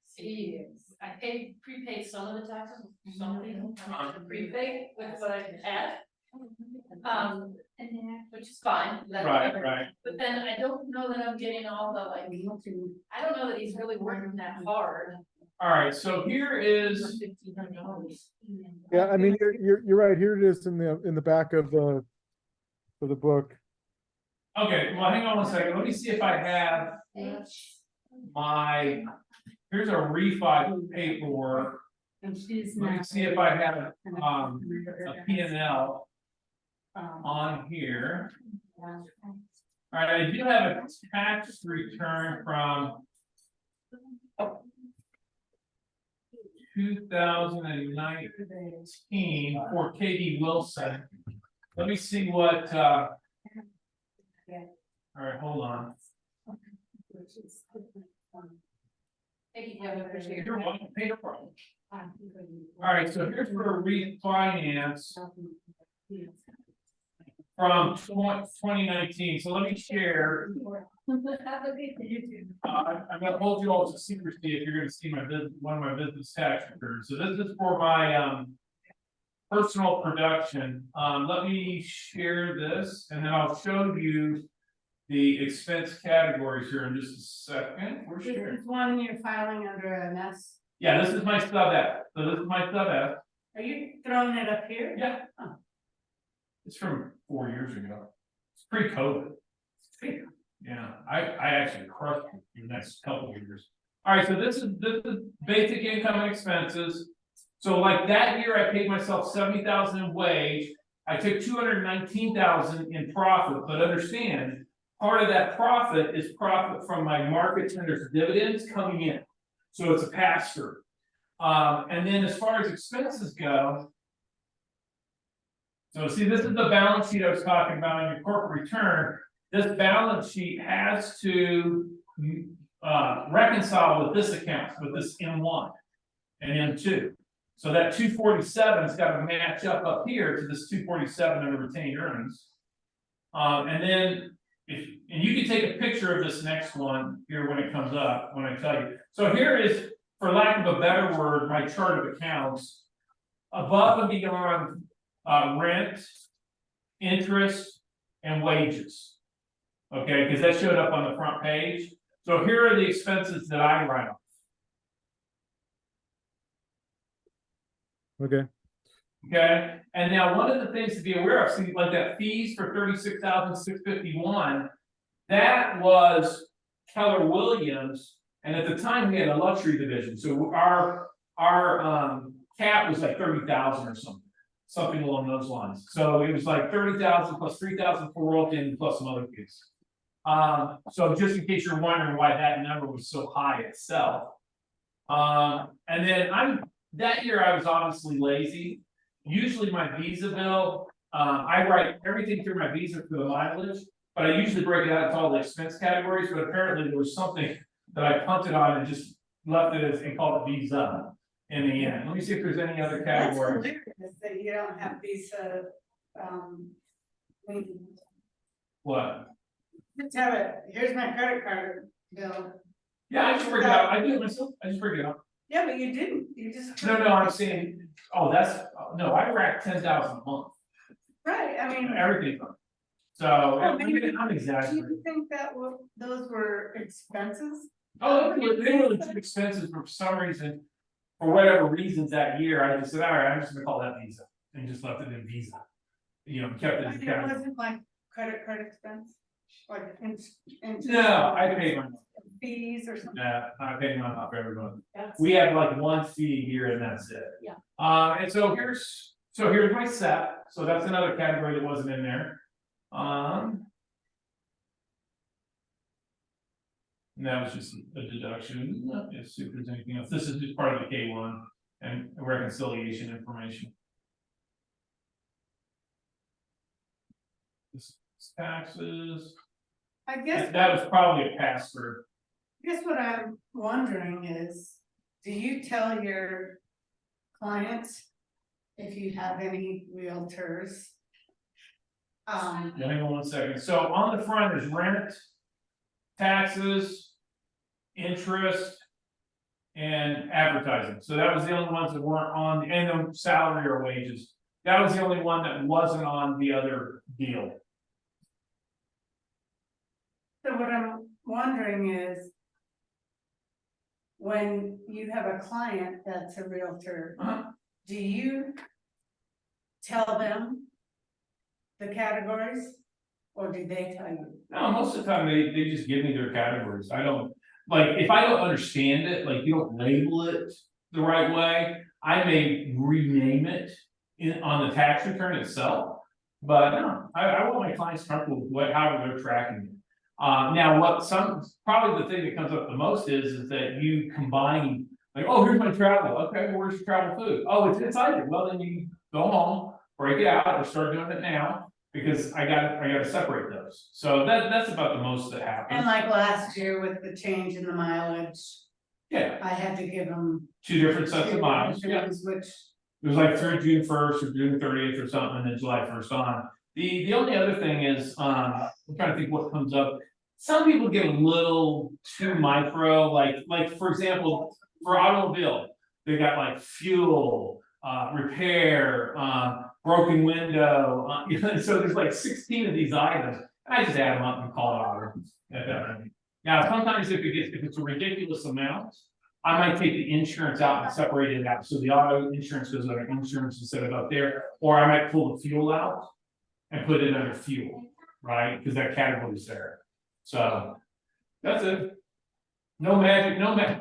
prepaid some of the taxes, something, prepaid with what I had. Which is fine. Right. But then I don't know that I'm getting all the like, I don't know that he's really working that hard. All right, so here is, $1,500. Yeah, I mean, you're right, here it is in the back of the book. okay, well, hang on one second. Let me see if I have my, here's a refi paperwork. Let me see if I have a P&L on here. All right, I do have a tax return from 2019 for KD Wilson. Let me see what, all right, hold on. Thank you, Kevin, appreciate You're it. welcome, pay the problem. All right, so here's for a refinance from 2019, so let me share. I'm gonna hold you all to secrecy if you're gonna see my business, one of my business tax returns. So this is for my personal production. Let me share this and then I'll show you the expense categories here in just a second. We're This sharing. is one you're filing under a mess. Yeah, this is my sub F. So this is my sub F. Are you throwing it up here? Yeah. It's from 4 years ago. It's pre-COVID. Yeah, I actually crushed it in the next couple of years. All right, so this is basic income and expenses. So like that year, I paid myself 70,000 in wage. I took 219,000 in profit, but understand, part of that profit is profit from my market tenders dividends coming in. So it's a pass through. And then as far as expenses go. So see, this is the balance sheet I was talking about in your corporate return. This balance sheet has to reconcile with this account, with this M1 and M2. So that 247's got to match up here to this 247 under retained earnings. And then and you can take a picture of this next one here when it comes up, when I tell you. So here is, for lack of a better word, my chart of accounts. Above and beyond rent, interest, and wages. Okay, because that showed up on the front page. So here are the expenses that I write off. Okay, Okay, and now one of the things to be aware of, see, like that fees for 36,651, that was Keller Williams, and at the time we had a luxury division, so our cap was like 30,000 or something along those lines. So it was like 30,000 plus 3,000 for royalty and plus some other fees. So just in case you're wondering why that number was so high itself. And then that year I was obviously lazy. Usually my Visa bill, I write everything through my Visa for the mileage, but I usually break it out to all the expense categories, but apparently there was something that I punted on and just left it as and called it Visa in the end. Let me see if there's any other That's categories. hilarious that you don't have Visa, What? just have it, here's my credit card bill. Yeah, I just break it out. I do it myself. I just break it out. Yeah, but you didn't, you just. No, I'm saying, oh, no, I rack 10,000 a month, Right, I mean. everything. So, Well, maybe- I'm Do exaggerating. you think that those were expenses? Oh, they were legit expenses for some reason, for whatever reasons that year, I just said, all right, I'm just gonna call that Visa, and just left it in Visa. You know, kept it I as mean, a it category. wasn't like credit card expense, like in. No, I paid mine, Fees or something. I paid mine off every month. That's- We have like one fee here and that's it. Yeah. And so here's my set, so that's another category that wasn't in there. And that was just a deduction, let's see if there's anything else, this is just part of the K1 and reconciliation information. This is taxes, I guess, that was probably a pass through. what I'm wondering is, do you tell your clients if you have any realtors? Hang on one second, so on the front is rent, taxes, interest, and advertising, so that was the only ones that weren't on, and then salary or wages. That was the only one that wasn't on the other deal. So what I'm wondering is, when you have a client that's a realtor, do you tell them the categories, or do they tell you? No, most of the time they just give me their categories. I don't, like, if I don't understand it, like you don't label it the right way, I may rename it on the tax return itself. But no, I want my clients comfortable with how they're tracking it. Now probably the thing that comes up the most is that you combine, like, oh, here's my travel. Okay, well, where's your travel food? Oh, it's inside it. Well, then you go home, break it out, or start doing it now. Because I gotta separate those, so that's about the most that happens. And like last year with the change in the mileage, Yeah, I had to give them. two different sets of miles, yeah, Which, it was like through June 1st or June 30th or something, and then July 1st on. The only other thing is, I'm trying to think what comes up. Some people get a little too micro, like for example, for automobile, they got like fuel, repair, broken window, so there's like 16 of these items. I just add them up and call it auto. Now, sometimes if it's a ridiculous amount, I might take the insurance out and separate it out, so the auto insurance goes under insurance instead of up there, or I might pull the fuel out and put it under fuel, right? Because that category is there. So that's it. No magic,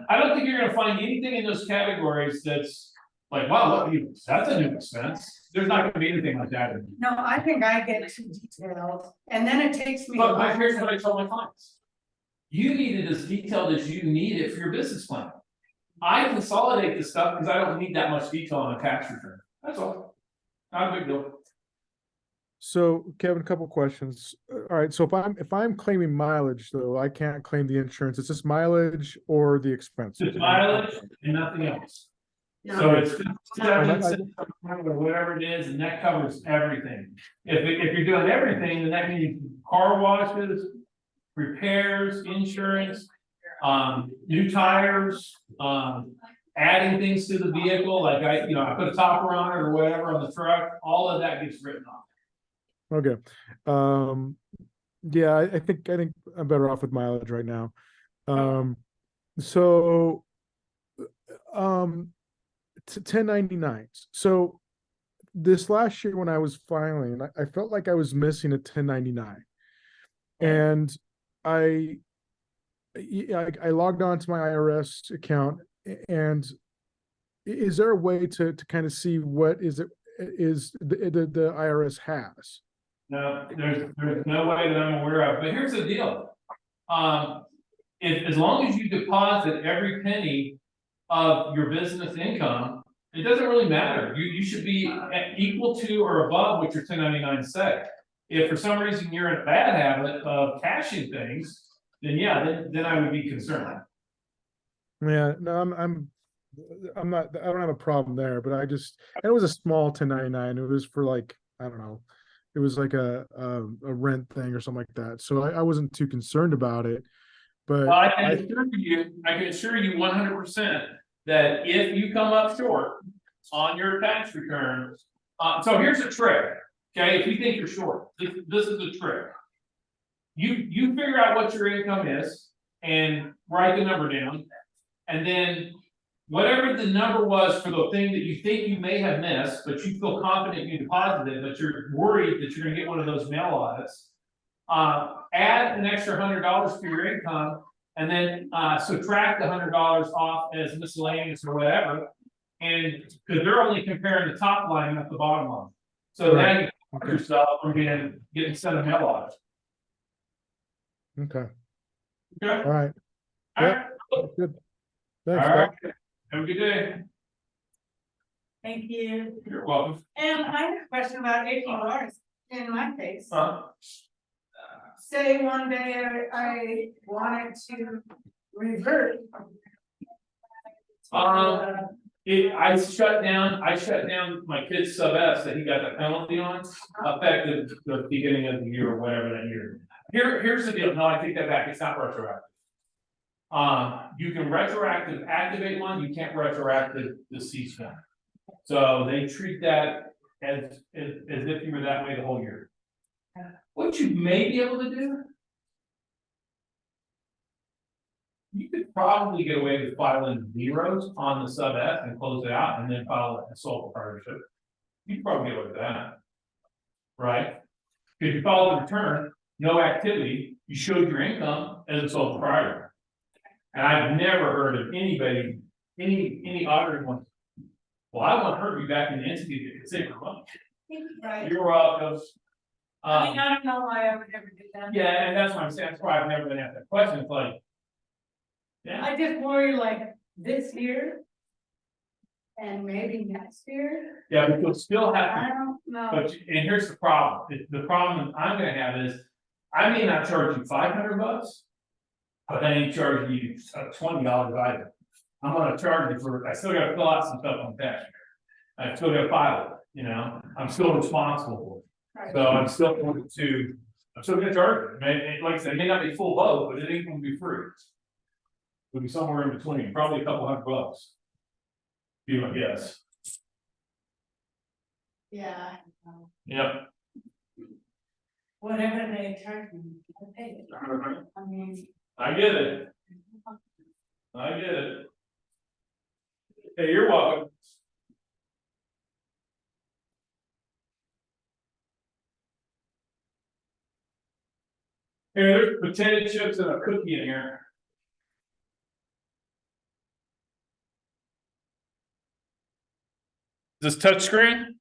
I don't think you're gonna find anything in those categories that's like, wow, look, that's a new expense. There's not gonna be anything like that. no, I think I get too detailed, and then it takes me. But here's what I tell my clients. You need it as detailed as you need it for your business plan. I consolidate this stuff because I don't need that much detail on a tax return. That's all. Not a big deal. So Kevin, a couple questions. All right, so if I'm claiming mileage though, I can't claim the insurance. It's just mileage or the expenses. Just mileage and nothing else. So it's 7 cents or whatever it is, and that covers everything. If you're doing everything, then that means car washes, repairs, insurance, new tires, adding things to the vehicle, like I put a topper on it or whatever on the truck, all of that gets written off. Okay. Yeah, I think I'm better off with mileage right now. So 1099s. So this last year when I was filing, I felt like I was missing a 1099. And I logged on to my IRS account, and is there a way to kind of see what is the IRS has? No, there's no way that I'm aware of, but here's the deal. As long as you deposit every penny of your business income, it doesn't really matter. You should be equal to or above what your 1099 say. If for some reason you're in a bad habit of cashing things, then yeah, then I would be concerned. Yeah, no, I'm not, I don't have a problem there, but it was a small 1099. It was for like, I don't know, it was like a rent thing or something like that. So I wasn't too concerned about it, but Well, I can assure you 100% that if you come up short on your tax return, so here's a trick, okay? If you think you're short, this is a trick. You figure out what your income is and write the number down, and then whatever the number was for the thing that you think you may have missed, but you feel confident you deposited, but you're worried that you're gonna get one of those mail audits. Add an extra $100 for your income, and then subtract the $100 off as miscellaneous or whatever. And because they're only comparing the top line, not the bottom line. So now you keep yourself from getting sent a mail audit. okay. Okay. All right. All right. Good. All Thanks, right. Doc. Have a good day. Thank you. You're welcome. And I have a question about APRs in my case. Uh, Say one day I wanted to revert. I shut down my kid's sub S that he got the penalty on, effective the beginning of the year or whatever that year. Here's the deal. No, I take that back. It's not retroactive. You can retroactive activate one, you can't retroactive cease one. So they treat that as if you were that way the whole year. What you may be able to do, you could probably get away with filing zeros on the sub S and close it out and then file a sole proprietorship. You could probably get away with that. Right? Because you filed a return, no activity, you showed your income as a sole proprietor. And I've never heard of anybody, any auditor going, well, I want her to be back in the entity that can save her money. Right. You're welcome. I mean, I don't know why I would ever do that. Yeah, and that's what I'm saying, that's why I've never been asked that question, it's like. Yeah, I just worry like this year. And maybe next year, yeah, but you'll still have, I don't know. but, and here's the problem, the problem I'm gonna have is, I may not charge you $500. But I ain't charging you $20 either. I'm gonna charge you for, I still gotta fill out some stuff on tax. I still gotta file it, I'm still responsible for it. Right. So I'm still going to, charge it. Like I said, it may not be full boat, but it ain't gonna be free. It'll be somewhere in between, probably a couple $100. Be my guess. Yeah. Yep. Whatever they charge me, I pay it. I mean. I get it. I get it. Hey, you're welcome. Here, there's potato chips and a cookie in here. Is this touchscreen?